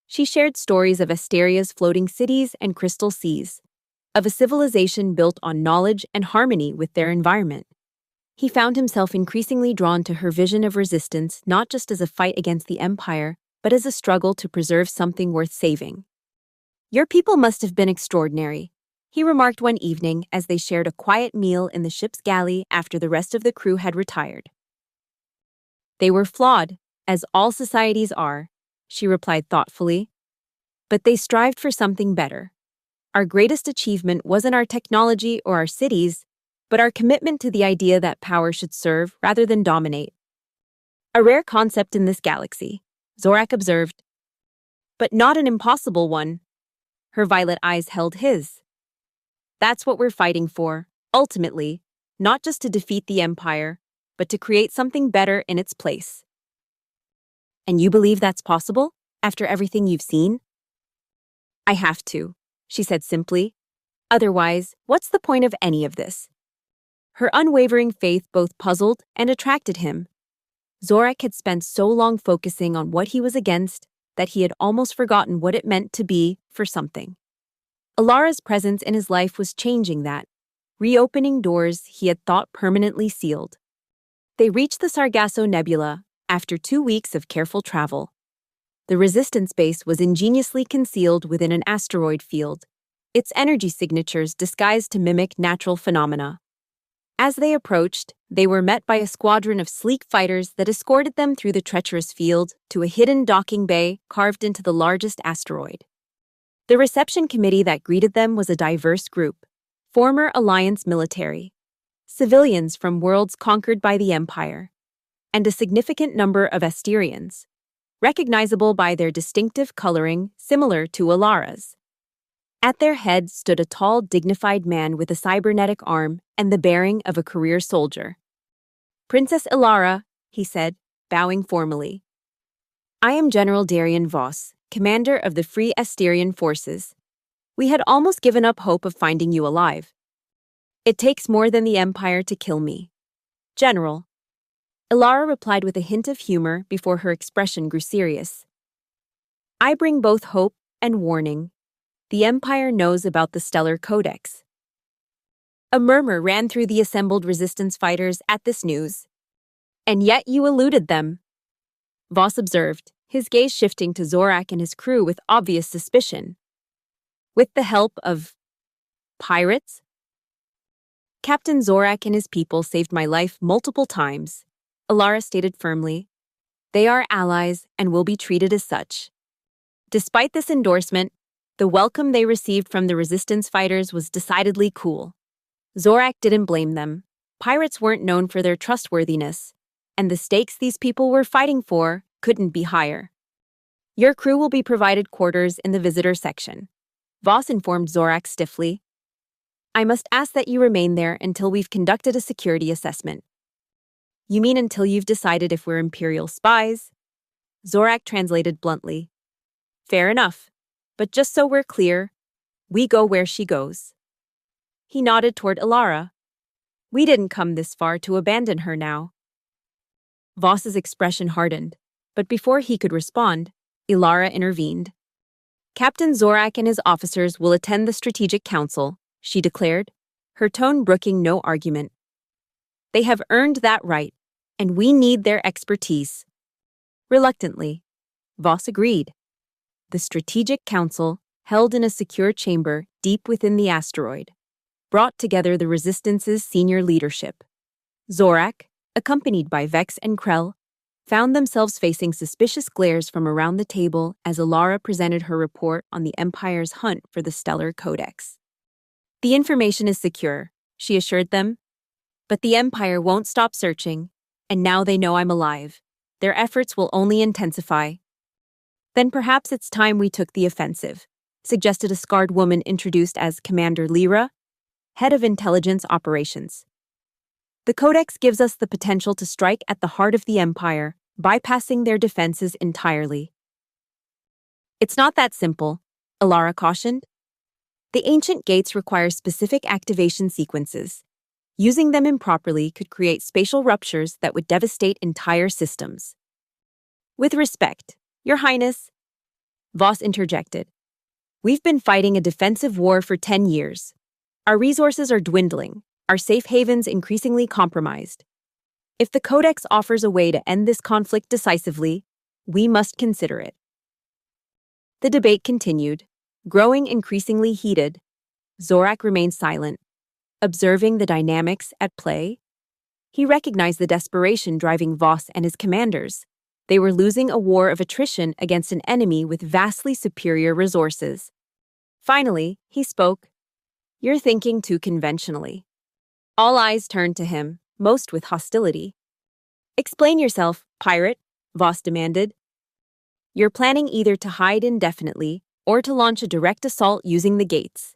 She shared stories of Asteria's floating cities and crystal seas, of a civilization built on knowledge and harmony with their environment. He found himself increasingly drawn to her vision of resistance not just as a fight against the Empire, but as a struggle to preserve something worth saving. "Your people must have been extraordinary," he remarked one evening as they shared a quiet meal in the ship's galley after the rest of the crew had retired. "They were flawed, as all societies are," she replied thoughtfully. "But they strived for something better. Our greatest achievement wasn't our technology or our cities, but our commitment to the idea that power should serve rather than dominate. A rare concept in this galaxy," Zorak observed. "But not an impossible one." Her violet eyes held his. "That's what we're fighting for, ultimately, not just to defeat the Empire, but to create something better in its place." "And you believe that's possible, after everything you've seen?" "I have to," she said simply. "Otherwise, what's the point of any of this?" Her unwavering faith both puzzled and attracted him. Zorak had spent so long focusing on what he was against that he had almost forgotten what it meant to be for something. Ilara's presence in his life was changing that, reopening doors he had thought permanently sealed. They reached the Sargasso Nebula after 2 weeks of careful travel. The resistance base was ingeniously concealed within an asteroid field, its energy signatures disguised to mimic natural phenomena. As they approached, they were met by a squadron of sleek fighters that escorted them through the treacherous field to a hidden docking bay carved into the largest asteroid. The reception committee that greeted them was a diverse group: former Alliance military, civilians from worlds conquered by the Empire, and a significant number of Asterians, recognizable by their distinctive coloring similar to Ilara's. At their head stood a tall, dignified man with a cybernetic arm and the bearing of a career soldier. "Princess Ilara," he said, bowing formally. "I am General Darian Voss, commander of the Free Asterian Forces. We had almost given up hope of finding you alive. It takes more than the Empire to kill me." "General." Ilara replied with a hint of humor before her expression grew serious. "I bring both hope and warning. The Empire knows about the Stellar Codex." A murmur ran through the assembled resistance fighters at this news. "And yet you eluded them," Voss observed, his gaze shifting to Zorak and his crew with obvious suspicion. "With the help of pirates?" "Captain Zorak and his people saved my life multiple times," Ilara stated firmly. "They are allies and will be treated as such." Despite this endorsement, the welcome they received from the resistance fighters was decidedly cool. Zorak didn't blame them. Pirates weren't known for their trustworthiness, and the stakes these people were fighting for couldn't be higher. "Your crew will be provided quarters in the visitor section," Voss informed Zorak stiffly. "I must ask that you remain there until we've conducted a security assessment." "You mean until you've decided if we're Imperial spies?" Zorak translated bluntly. "Fair enough. But just so we're clear, we go where she goes." He nodded toward Ilara. "We didn't come this far to abandon her now." Voss's expression hardened, but before he could respond, Ilara intervened. "Captain Zorak and his officers will attend the Strategic Council," she declared, her tone brooking no argument. "They have earned that right, and we need their expertise." Reluctantly, Voss agreed. The Strategic Council, held in a secure chamber deep within the asteroid, brought together the Resistance's senior leadership. Zorak, accompanied by Vex and Krell, found themselves facing suspicious glares from around the table as Alara presented her report on the Empire's hunt for the Stellar Codex. "The information is secure," she assured them, "but the Empire won't stop searching, and now they know I'm alive. Their efforts will only intensify." "Then perhaps it's time we took the offensive," suggested a scarred woman introduced as Commander Lyra, head of intelligence operations. "The Codex gives us the potential to strike at the heart of the Empire, bypassing their defenses entirely." "It's not that simple," Alara cautioned. "The ancient gates require specific activation sequences. Using them improperly could create spatial ruptures that would devastate entire systems." "With respect, Your Highness," Voss interjected, "we've been fighting a defensive war for 10 years. Our resources are dwindling, our safe havens increasingly compromised. If the Codex offers a way to end this conflict decisively, we must consider it." The debate continued, growing increasingly heated. Zorak remained silent, observing the dynamics at play. He recognized the desperation driving Voss and his commanders. They were losing a war of attrition against an enemy with vastly superior resources. Finally, he spoke. "You're thinking too conventionally." All eyes turned to him, most with hostility. "Explain yourself, pirate," Voss demanded. "You're planning either to hide indefinitely or to launch a direct assault using the gates."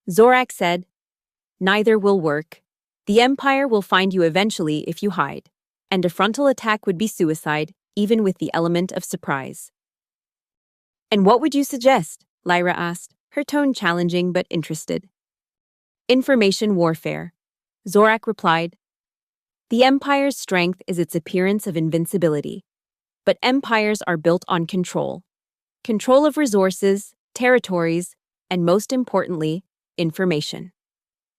Zorak said, "Neither will work. The Empire will find you eventually if you hide, and a frontal attack would be suicide, even with the element of surprise." "And what would you suggest?" Lyra asked, her tone challenging but interested. "Information warfare," Zorak replied. "The Empire's strength is its appearance of invincibility. But empires are built on control. Control of resources, territories, and most importantly, information.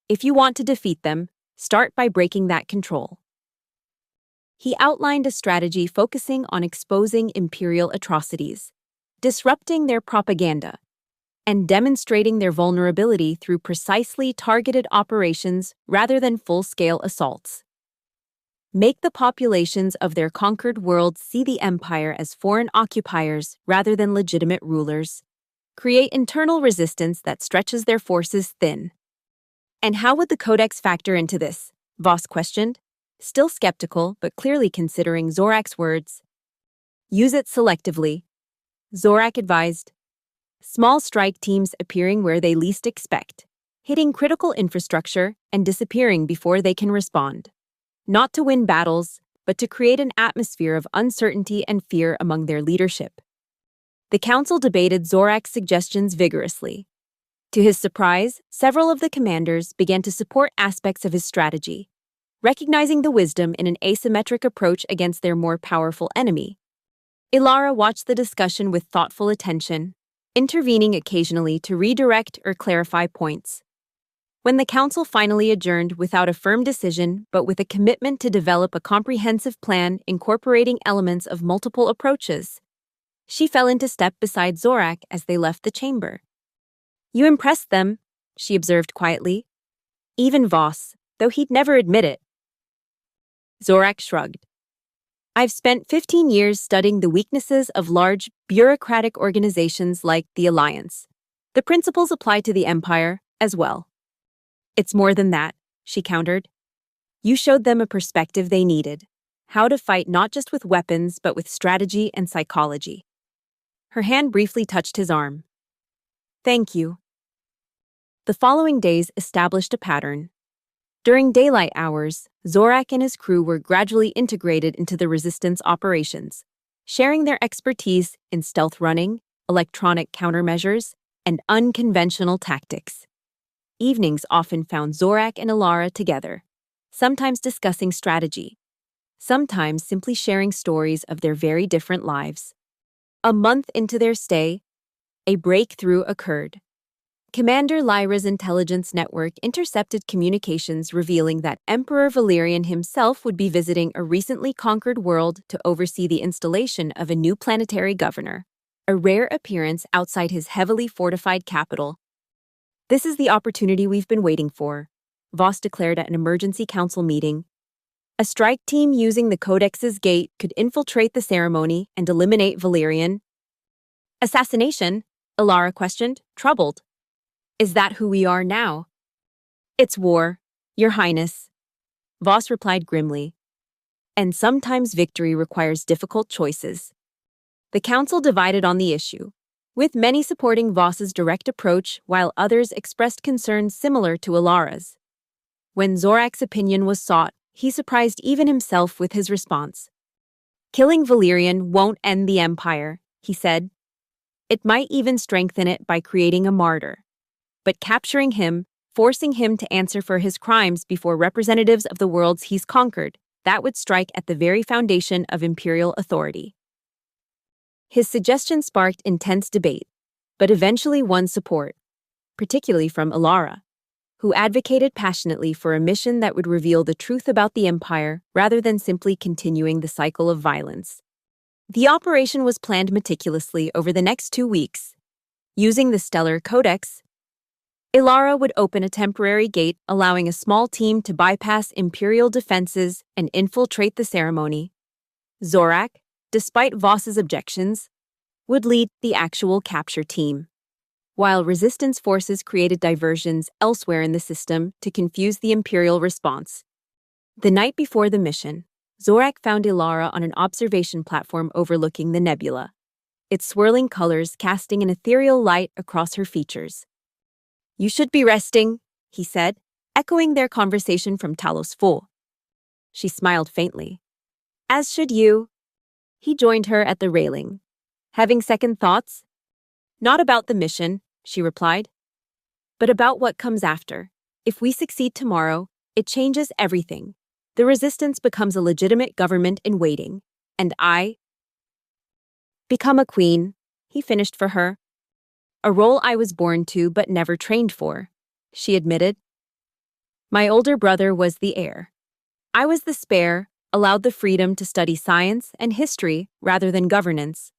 If you want to defeat them, start by breaking that control." He outlined a strategy focusing on exposing imperial atrocities, disrupting their propaganda, and demonstrating their vulnerability through precisely targeted operations rather than full-scale assaults. Make the populations of their conquered worlds see the Empire as foreign occupiers rather than legitimate rulers. Create internal resistance that stretches their forces thin. "And how would the Codex factor into this?" Voss questioned, still skeptical but clearly considering Zorak's words. "Use it selectively," Zorak advised. "Small strike teams appearing where they least expect, hitting critical infrastructure and disappearing before they can respond. Not to win battles, but to create an atmosphere of uncertainty and fear among their leadership." The council debated Zorak's suggestions vigorously. To his surprise, several of the commanders began to support aspects of his strategy, recognizing the wisdom in an asymmetric approach against their more powerful enemy. Ilara watched the discussion with thoughtful attention, intervening occasionally to redirect or clarify points. When the council finally adjourned without a firm decision but with a commitment to develop a comprehensive plan incorporating elements of multiple approaches, she fell into step beside Zorak as they left the chamber. "You impressed them," she observed quietly. "Even Voss, though he'd never admit it." Zorak shrugged. "I've spent 15 years studying the weaknesses of large, bureaucratic organizations like the Alliance. The principles apply to the Empire as well." "It's more than that," she countered. "You showed them a perspective they needed, how to fight not just with weapons but with strategy and psychology." Her hand briefly touched his arm. "Thank you." The following days established a pattern. During daylight hours, Zorak and his crew were gradually integrated into the resistance operations, sharing their expertise in stealth running, electronic countermeasures, and unconventional tactics. Evenings often found Zorak and Ilara together, sometimes discussing strategy, sometimes simply sharing stories of their very different lives. A month into their stay, a breakthrough occurred. Commander Lyra's intelligence network intercepted communications revealing that Emperor Valerian himself would be visiting a recently conquered world to oversee the installation of a new planetary governor, a rare appearance outside his heavily fortified capital. "This is the opportunity we've been waiting for," Voss declared at an emergency council meeting. A strike team using the Codex's gate could infiltrate the ceremony and eliminate Valerian. Assassination? Ilara questioned, troubled. Is that who we are now? It's war, Your Highness. Voss replied grimly. And sometimes victory requires difficult choices. The council divided on the issue, with many supporting Voss's direct approach while others expressed concerns similar to Ilara's. When Zorak's opinion was sought, he surprised even himself with his response. Killing Valerian won't end the Empire, he said. It might even strengthen it by creating a martyr. But capturing him, forcing him to answer for his crimes before representatives of the worlds he's conquered, that would strike at the very foundation of imperial authority. His suggestion sparked intense debate, but eventually won support, particularly from Ilara, who advocated passionately for a mission that would reveal the truth about the Empire rather than simply continuing the cycle of violence. The operation was planned meticulously over the next 2 weeks. Using the Stellar Codex, Ilara would open a temporary gate allowing a small team to bypass Imperial defenses and infiltrate the ceremony. Zorak, despite Voss's objections, would lead the actual capture team, while resistance forces created diversions elsewhere in the system to confuse the Imperial response. The night before the mission, Zorak found Ilara on an observation platform overlooking the nebula, its swirling colors casting an ethereal light across her features. You should be resting, he said, echoing their conversation from Talos 4. She smiled faintly. As should you. He joined her at the railing. Having second thoughts? Not about the mission, she replied, but about what comes after. If we succeed tomorrow, it changes everything. The resistance becomes a legitimate government in waiting, and I become a queen, he finished for her. A role I was born to but never trained for, she admitted. My older brother was the heir. I was the spare, allowed the freedom to study science and history rather than governance.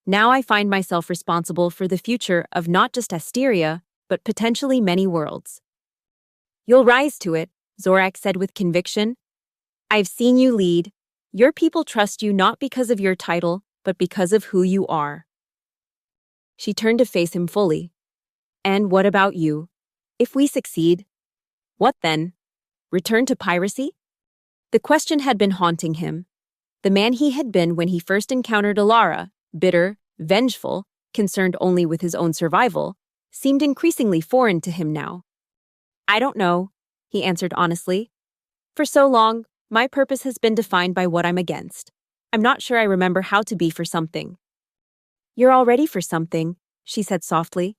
Now I find myself responsible for the future of not just Asteria, but potentially many worlds. You'll rise to it, Zorak said with conviction. I've seen you lead. Your people trust you not because of your title, but because of who you are. She turned to face him fully. And what about you? If we succeed, what then? Return to piracy? The question had been haunting him. The man he had been when he first encountered Ilara, bitter, vengeful, concerned only with his own survival, seemed increasingly foreign to him now. I don't know, he answered honestly. For so long, my purpose has been defined by what I'm against. I'm not sure I remember how to be for something. You're all ready for something, she said softly.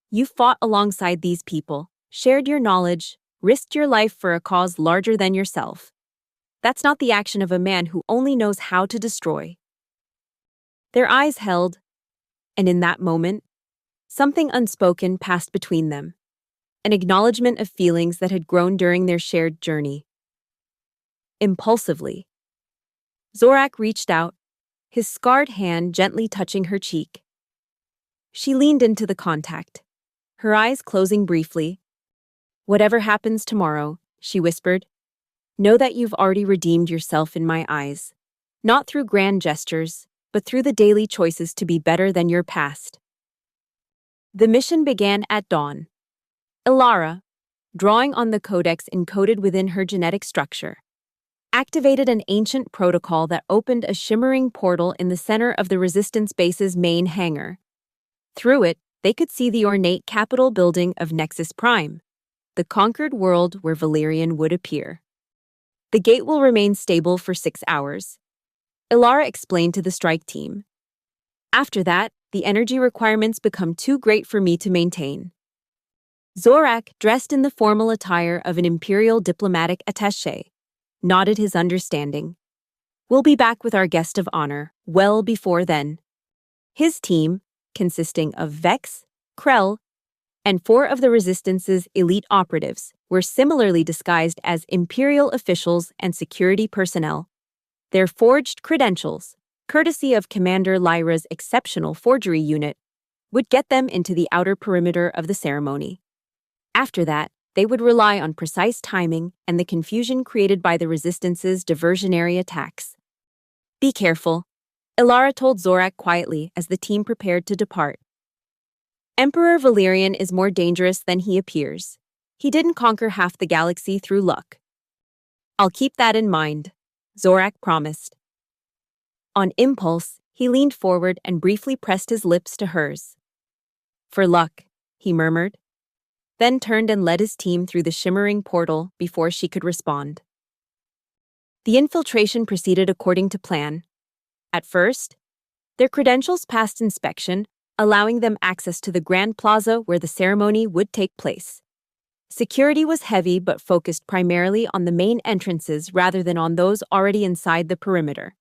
You fought alongside these people, shared your knowledge, risked your life for a cause larger than yourself. That's not the action of a man who only knows how to destroy. Their eyes held, and in that moment, something unspoken passed between them, an acknowledgement of feelings that had grown during their shared journey. Impulsively, Zorak reached out, his scarred hand gently touching her cheek. She leaned into the contact, her eyes closing briefly. Whatever happens tomorrow, she whispered, know that you've already redeemed yourself in my eyes, not through grand gestures, but through the daily choices to be better than your past. The mission began at dawn. Ilara, drawing on the codex encoded within her genetic structure, activated an ancient protocol that opened a shimmering portal in the center of the Resistance base's main hangar. Through it, they could see the ornate Capitol building of Nexus Prime, the conquered world where Valerian would appear. The gate will remain stable for 6 hours, Ilara explained to the strike team. After that, the energy requirements become too great for me to maintain. Zorak, dressed in the formal attire of an imperial diplomatic attaché, nodded his understanding. We'll be back with our guest of honor well before then. His team, consisting of Vex, Krell, and 4 of the Resistance's elite operatives, were similarly disguised as imperial officials and security personnel. Their forged credentials, courtesy of Commander Lyra's exceptional forgery unit, would get them into the outer perimeter of the ceremony. After that, they would rely on precise timing and the confusion created by the Resistance's diversionary attacks. Be careful, Ilara told Zorak quietly as the team prepared to depart. Emperor Valerian is more dangerous than he appears. He didn't conquer half the galaxy through luck. I'll keep that in mind, Zorak promised. On impulse, he leaned forward and briefly pressed his lips to hers. For luck, he murmured, then turned and led his team through the shimmering portal before she could respond. The infiltration proceeded according to plan. At first, their credentials passed inspection, allowing them access to the Grand Plaza where the ceremony would take place. Security was heavy but focused primarily on the main entrances rather than on those already inside the perimeter.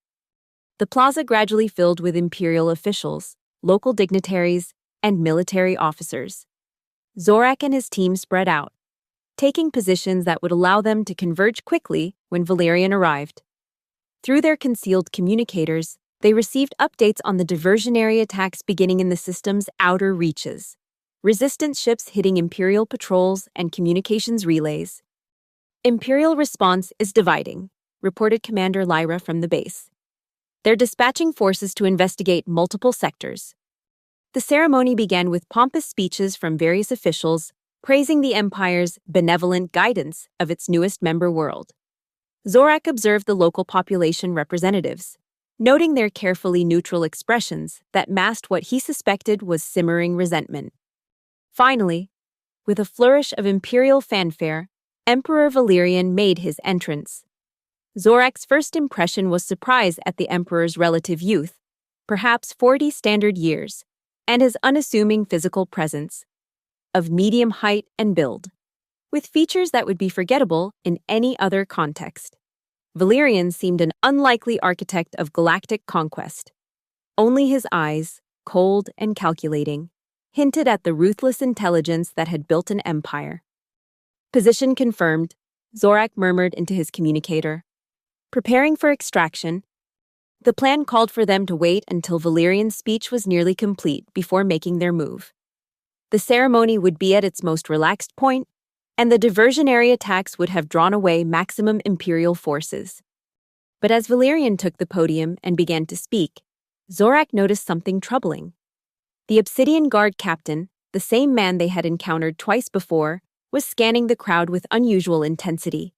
The plaza gradually filled with imperial officials, local dignitaries, and military officers. Zorak and his team spread out, taking positions that would allow them to converge quickly when Valerian arrived. Through their concealed communicators, they received updates on the diversionary attacks beginning in the system's outer reaches. Resistance ships hitting Imperial patrols and communications relays. Imperial response is dividing, reported Commander Lyra from the base. They're dispatching forces to investigate multiple sectors. The ceremony began with pompous speeches from various officials praising the Empire's benevolent guidance of its newest member world. Zorak observed the local population representatives, noting their carefully neutral expressions that masked what he suspected was simmering resentment. Finally, with a flourish of imperial fanfare, Emperor Valerian made his entrance. Zorak's first impression was surprise at the Emperor's relative youth, perhaps 40 standard years, and his unassuming physical presence, of medium height and build, with features that would be forgettable in any other context. Valerian seemed an unlikely architect of galactic conquest. Only his eyes, cold and calculating, hinted at the ruthless intelligence that had built an empire. Position confirmed, Zorak murmured into his communicator. Preparing for extraction, the plan called for them to wait until Valerian's speech was nearly complete before making their move. The ceremony would be at its most relaxed point, and the diversionary attacks would have drawn away maximum Imperial forces. But as Valerian took the podium and began to speak, Zorak noticed something troubling. The Obsidian Guard captain, the same man they had encountered twice before, was scanning the crowd with unusual intensity,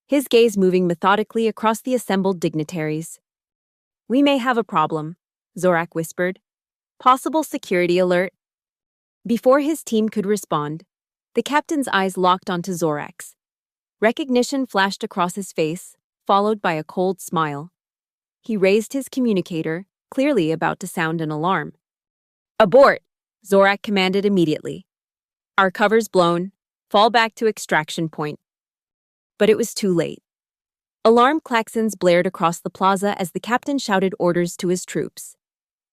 his gaze moving methodically across the assembled dignitaries. "We may have a problem," Zorak whispered. "Possible security alert." Before his team could respond, the captain's eyes locked onto Zorak's. Recognition flashed across his face, followed by a cold smile. He raised his communicator, clearly about to sound an alarm. "Abort!" Zorak commanded immediately. "Our cover's blown. Fall back to extraction point." But it was too late. Alarm klaxons blared across the plaza as the captain shouted orders to his troops.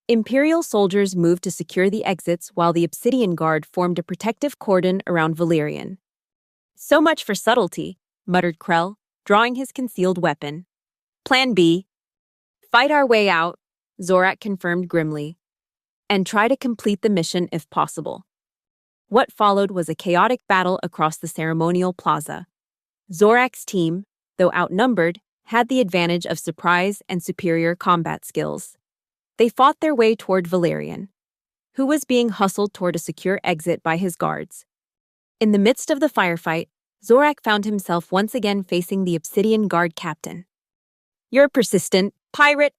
Imperial soldiers moved to secure the exits while the Obsidian Guard formed a protective cordon around Valerian. "So much for subtlety," muttered Krell, drawing his concealed weapon. "Plan B. Fight our way out," Zorak confirmed grimly, "and try to complete the mission if possible." What followed was a chaotic battle across the ceremonial plaza. Zorak's team, though outnumbered, had the advantage of surprise and superior combat skills. They fought their way toward Valerian, who was being hustled toward a secure exit by his guards. In the midst of the firefight, Zorak found himself once again facing the Obsidian Guard captain. "You're persistent, pirate,"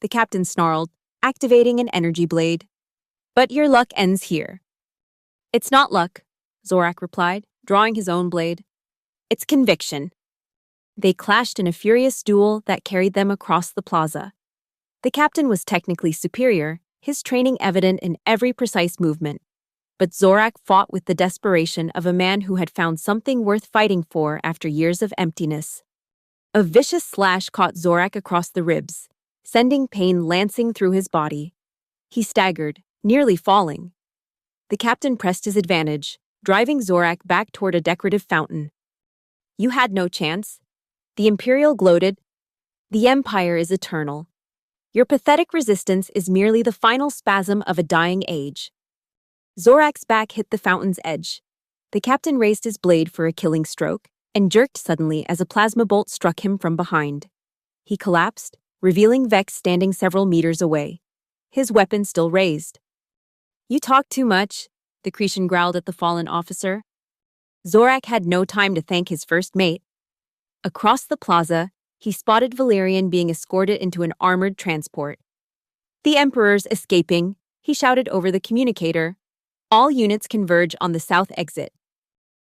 the captain snarled, activating an energy blade. "But your luck ends here." "It's not luck," Zorak replied, drawing his own blade. "It's conviction." They clashed in a furious duel that carried them across the plaza. The captain was technically superior, his training evident in every precise movement. But Zorak fought with the desperation of a man who had found something worth fighting for after years of emptiness. A vicious slash caught Zorak across the ribs, sending pain lancing through his body. He staggered, nearly falling. The captain pressed his advantage, driving Zorak back toward a decorative fountain. "You had no chance." The Imperial gloated. "The Empire is eternal. Your pathetic resistance is merely the final spasm of a dying age." Zorak's back hit the fountain's edge. The captain raised his blade for a killing stroke and jerked suddenly as a plasma bolt struck him from behind. He collapsed, revealing Vex standing several meters away, his weapon still raised. "You talk too much," the Cretan growled at the fallen officer. Zorak had no time to thank his first mate. Across the plaza, he spotted Valerian being escorted into an armored transport. "The Emperor's escaping," he shouted over the communicator. "All units converge on the south exit."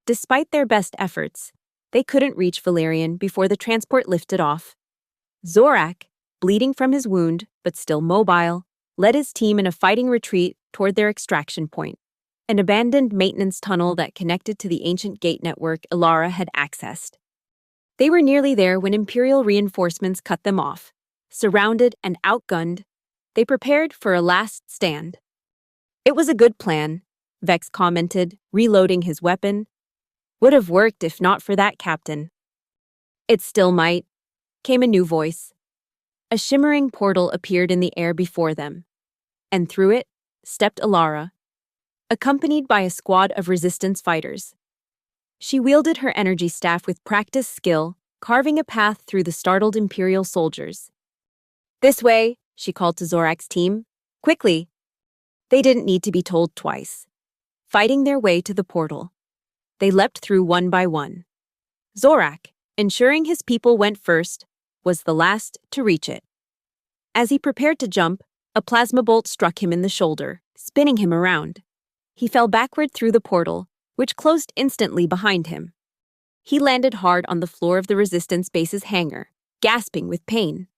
Despite their best efforts, they couldn't reach Valerian before the transport lifted off. Zorak, bleeding from his wound but still mobile, led his team in a fighting retreat toward their extraction point, an abandoned maintenance tunnel that connected to the ancient gate network Ilara had accessed. They were nearly there when Imperial reinforcements cut them off. Surrounded and outgunned, they prepared for a last stand. "It was a good plan," Vex commented, reloading his weapon. "Would have worked if not for that captain." "It still might," came a new voice. A shimmering portal appeared in the air before them, and through it stepped Ilara, accompanied by a squad of resistance fighters. She wielded her energy staff with practiced skill, carving a path through the startled Imperial soldiers. "This way," she called to Zorak's team. "Quickly." They didn't need to be told twice. Fighting their way to the portal, they leapt through one by one. Zorak, ensuring his people went first, was the last to reach it. As he prepared to jump, a plasma bolt struck him in the shoulder, spinning him around. He fell backward through the portal, which closed instantly behind him. He landed hard on the floor of the Resistance base's hangar, gasping with pain.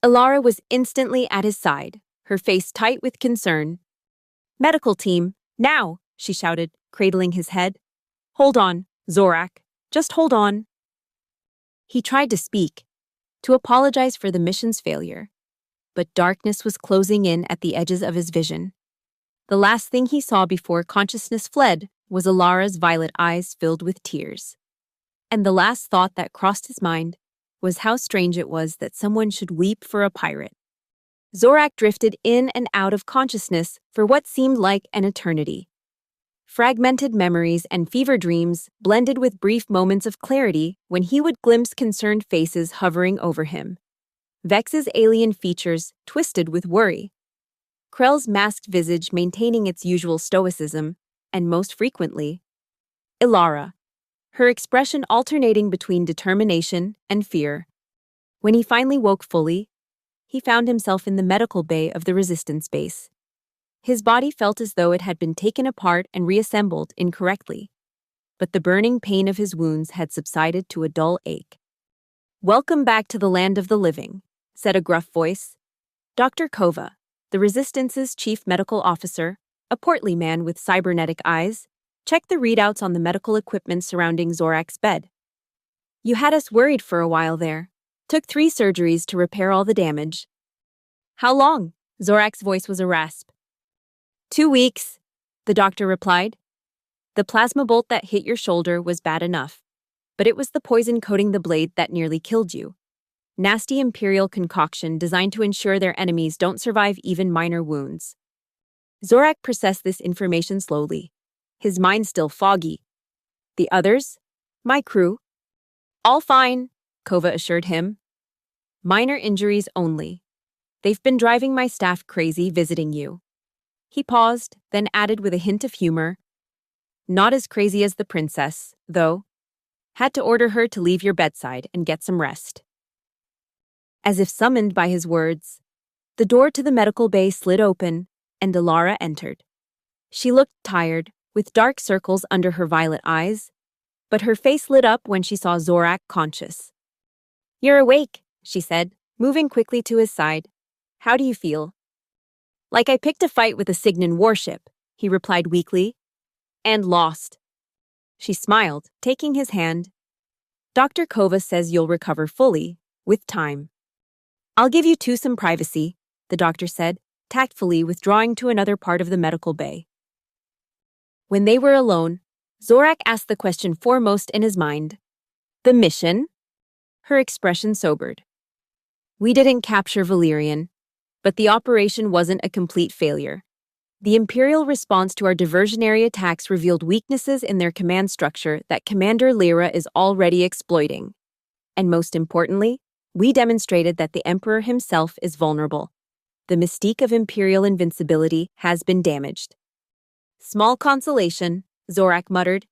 Ilara was instantly at his side, her face tight with concern. "Medical team, now!" she shouted, cradling his head. "Hold on, Zorak. Just hold on." He tried to speak, to apologize for the mission's failure, but darkness was closing in at the edges of his vision. The last thing he saw before consciousness fled was Ilara's violet eyes filled with tears. And the last thought that crossed his mind was how strange it was that someone should weep for a pirate. Zorak drifted in and out of consciousness for what seemed like an eternity. Fragmented memories and fever dreams blended with brief moments of clarity when he would glimpse concerned faces hovering over him. Vex's alien features twisted with worry. Krell's masked visage maintaining its usual stoicism, and most frequently, Ilara, her expression alternating between determination and fear. When he finally woke fully, he found himself in the medical bay of the Resistance base. His body felt as though it had been taken apart and reassembled incorrectly, but the burning pain of his wounds had subsided to a dull ache. "Welcome back to the land of the living," said a gruff voice. Dr. Kova, the Resistance's chief medical officer, a portly man with cybernetic eyes, checked the readouts on the medical equipment surrounding Zorak's bed. "You had us worried for a while there. Took 3 surgeries to repair all the damage." "How long?" Zorak's voice was a rasp. 2 weeks, the doctor replied. "The plasma bolt that hit your shoulder was bad enough, but it was the poison coating the blade that nearly killed you. Nasty Imperial concoction designed to ensure their enemies don't survive even minor wounds." Zorak processed this information slowly, his mind still foggy. "The others? My crew?" "All fine," Kova assured him. "Minor injuries only. They've been driving my staff crazy visiting you." He paused, then added with a hint of humor, "Not as crazy as the princess, though. Had to order her to leave your bedside and get some rest." As if summoned by his words, the door to the medical bay slid open, and Ilara entered. She looked tired, with dark circles under her violet eyes, but her face lit up when she saw Zorak conscious. "You're awake," she said, moving quickly to his side. "How do you feel?" "Like I picked a fight with a Signan warship," he replied weakly, "and lost." She smiled, taking his hand. "Dr. Kova says you'll recover fully, with time." "I'll give you two some privacy," the doctor said, tactfully withdrawing to another part of the medical bay. When they were alone, Zorak asked the question foremost in his mind. "The mission?" Her expression sobered. "We didn't capture Valerian, but the operation wasn't a complete failure. The Imperial response to our diversionary attacks revealed weaknesses in their command structure that Commander Lyra is already exploiting. And most importantly, we demonstrated that the Emperor himself is vulnerable. The mystique of Imperial invincibility has been damaged. Small consolation, Zorak muttered.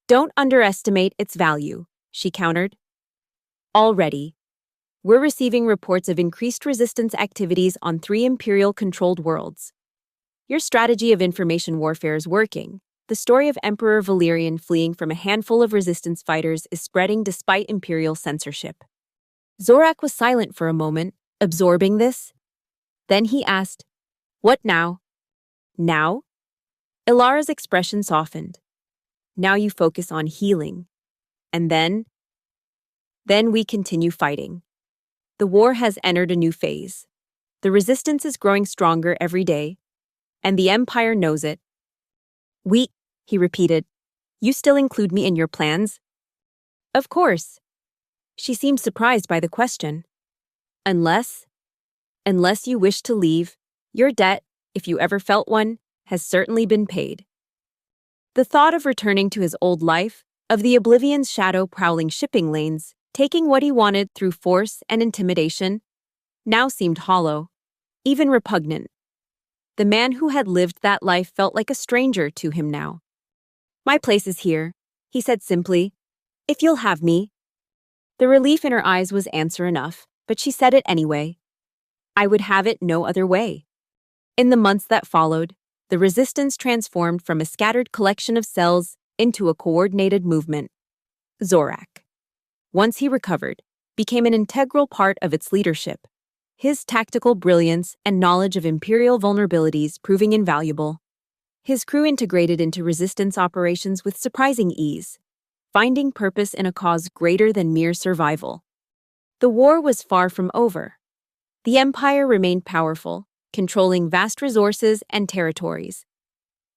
Don't underestimate its value, she countered. Already, we're receiving reports of increased resistance activities on 3 Imperial-controlled worlds. Your strategy of information warfare is working. The story of Emperor Valerian fleeing from a handful of resistance fighters is spreading despite Imperial censorship. Zorak was silent for a moment, absorbing this. Then he asked, "What now?" "Now?" Ilara's expression softened. "Now you focus on healing. And then we continue fighting. The war has entered a new phase. The resistance is growing stronger every day, and the Empire knows it." He repeated. "You still include me in your plans?" "Of course." She seemed surprised by the question. Unless you wish to leave, your debt, if you ever felt one, has certainly been paid." The thought of returning to his old life, of the Oblivion's shadow prowling shipping lanes, taking what he wanted through force and intimidation, now seemed hollow, even repugnant. The man who had lived that life felt like a stranger to him now. "My place is here," he said simply, "if you'll have me." The relief in her eyes was answer enough, but she said it anyway. "I would have it no other way." In the months that followed, the resistance transformed from a scattered collection of cells into a coordinated movement. Zorak, once he recovered, became an integral part of its leadership, his tactical brilliance and knowledge of Imperial vulnerabilities proving invaluable. His crew integrated into resistance operations with surprising ease, finding purpose in a cause greater than mere survival. The war was far from over. The Empire remained powerful, controlling vast resources and territories.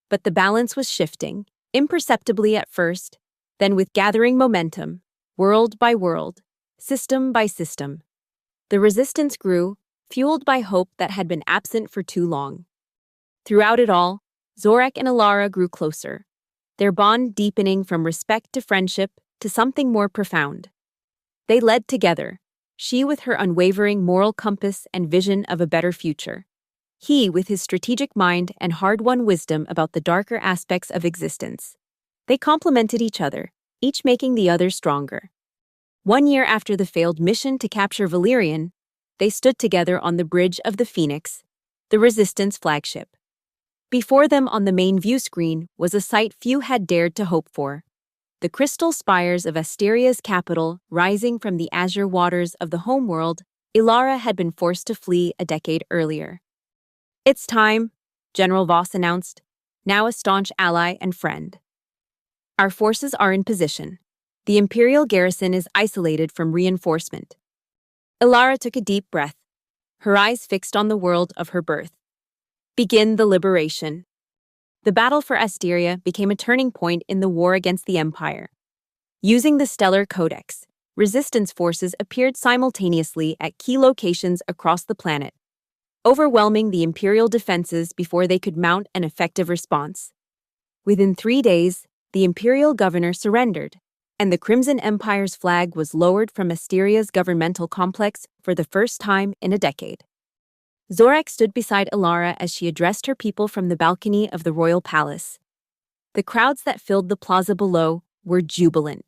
But the balance was shifting, imperceptibly at first, then with gathering momentum, world by world, system by system. The resistance grew, fueled by hope that had been absent for too long. Throughout it all, Zorak and Ilara grew closer, their bond deepening from respect to friendship to something more profound. They led together, she with her unwavering moral compass and vision of a better future, he with his strategic mind and hard-won wisdom about the darker aspects of existence. They complemented each other, each making the other stronger. 1 year after the failed mission to capture Valerian, they stood together on the bridge of the Phoenix, the Resistance flagship. Before them on the main view screen was a sight few had dared to hope for. The crystal spires of Asteria's capital rising from the azure waters of the homeworld Ilara had been forced to flee a decade earlier. "It's time," General Voss announced, now a staunch ally and friend. "Our forces are in position. The Imperial garrison is isolated from reinforcement." Ilara took a deep breath, her eyes fixed on the world of her birth. Begin the liberation. The battle for Asteria became a turning point in the war against the Empire. Using the Stellar Codex, resistance forces appeared simultaneously at key locations across the planet, overwhelming the Imperial defenses before they could mount an effective response. Within 3 days, the Imperial governor surrendered, and the Crimson Empire's flag was lowered from Asteria's governmental complex for the first time in a decade. Zorak stood beside Ilara as she addressed her people from the balcony of the royal palace. The crowds that filled the plaza below were jubilant,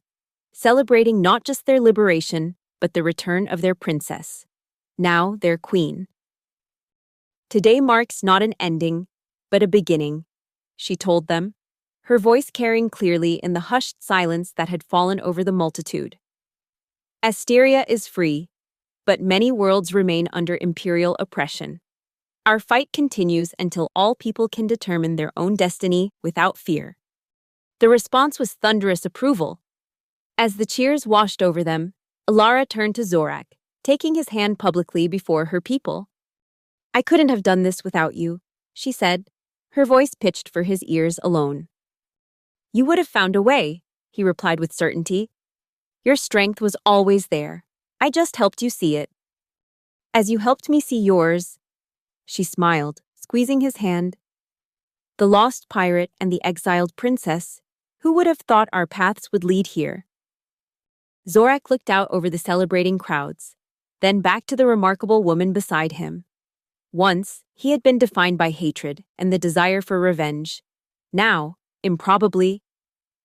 celebrating not just their liberation, but the return of their princess, now their queen. "Today marks not an ending, but a beginning," she told them, her voice carrying clearly in the hushed silence that had fallen over the multitude. "Asteria is free, but many worlds remain under Imperial oppression. Our fight continues until all people can determine their own destiny without fear." The response was thunderous approval. As the cheers washed over them, Ilara turned to Zorak, taking his hand publicly before her people. "I couldn't have done this without you," she said, her voice pitched for his ears alone. "You would have found a way," he replied with certainty. "Your strength was always there. I just helped you see it." "As you helped me see yours," she smiled, squeezing his hand, The lost pirate and the exiled princess. Who would have thought our paths would lead here? Zorak looked out over the celebrating crowds, then back to the remarkable woman beside him. Once, he had been defined by hatred and the desire for revenge. Now, improbably,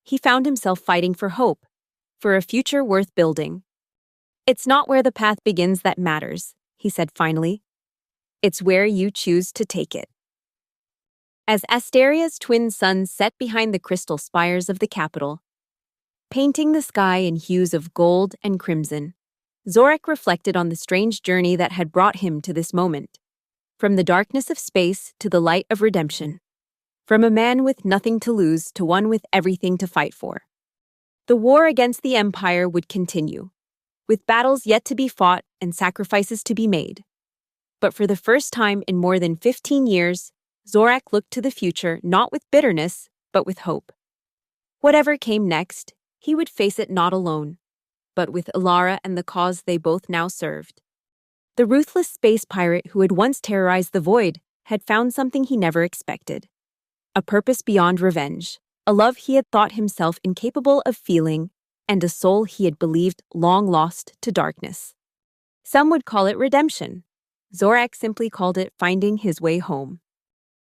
he found himself fighting for hope, for a future worth building. "It's not where the path begins that matters," he said finally. "It's where you choose to take it." As Asteria's twin suns set behind the crystal spires of the capital, painting the sky in hues of gold and crimson, Zorak reflected on the strange journey that had brought him to this moment. From the darkness of space to the light of redemption. From a man with nothing to lose to one with everything to fight for. The war against the Empire would continue, with battles yet to be fought and sacrifices to be made. But for the first time in more than 15 years, Zorak looked to the future not with bitterness, but with hope. Whatever came next, he would face it not alone, but with Ilara and the cause they both now served. The ruthless space pirate who had once terrorized the void had found something he never expected. A purpose beyond revenge, a love he had thought himself incapable of feeling, and a soul he had believed long lost to darkness. Some would call it redemption. Zorak simply called it finding his way home.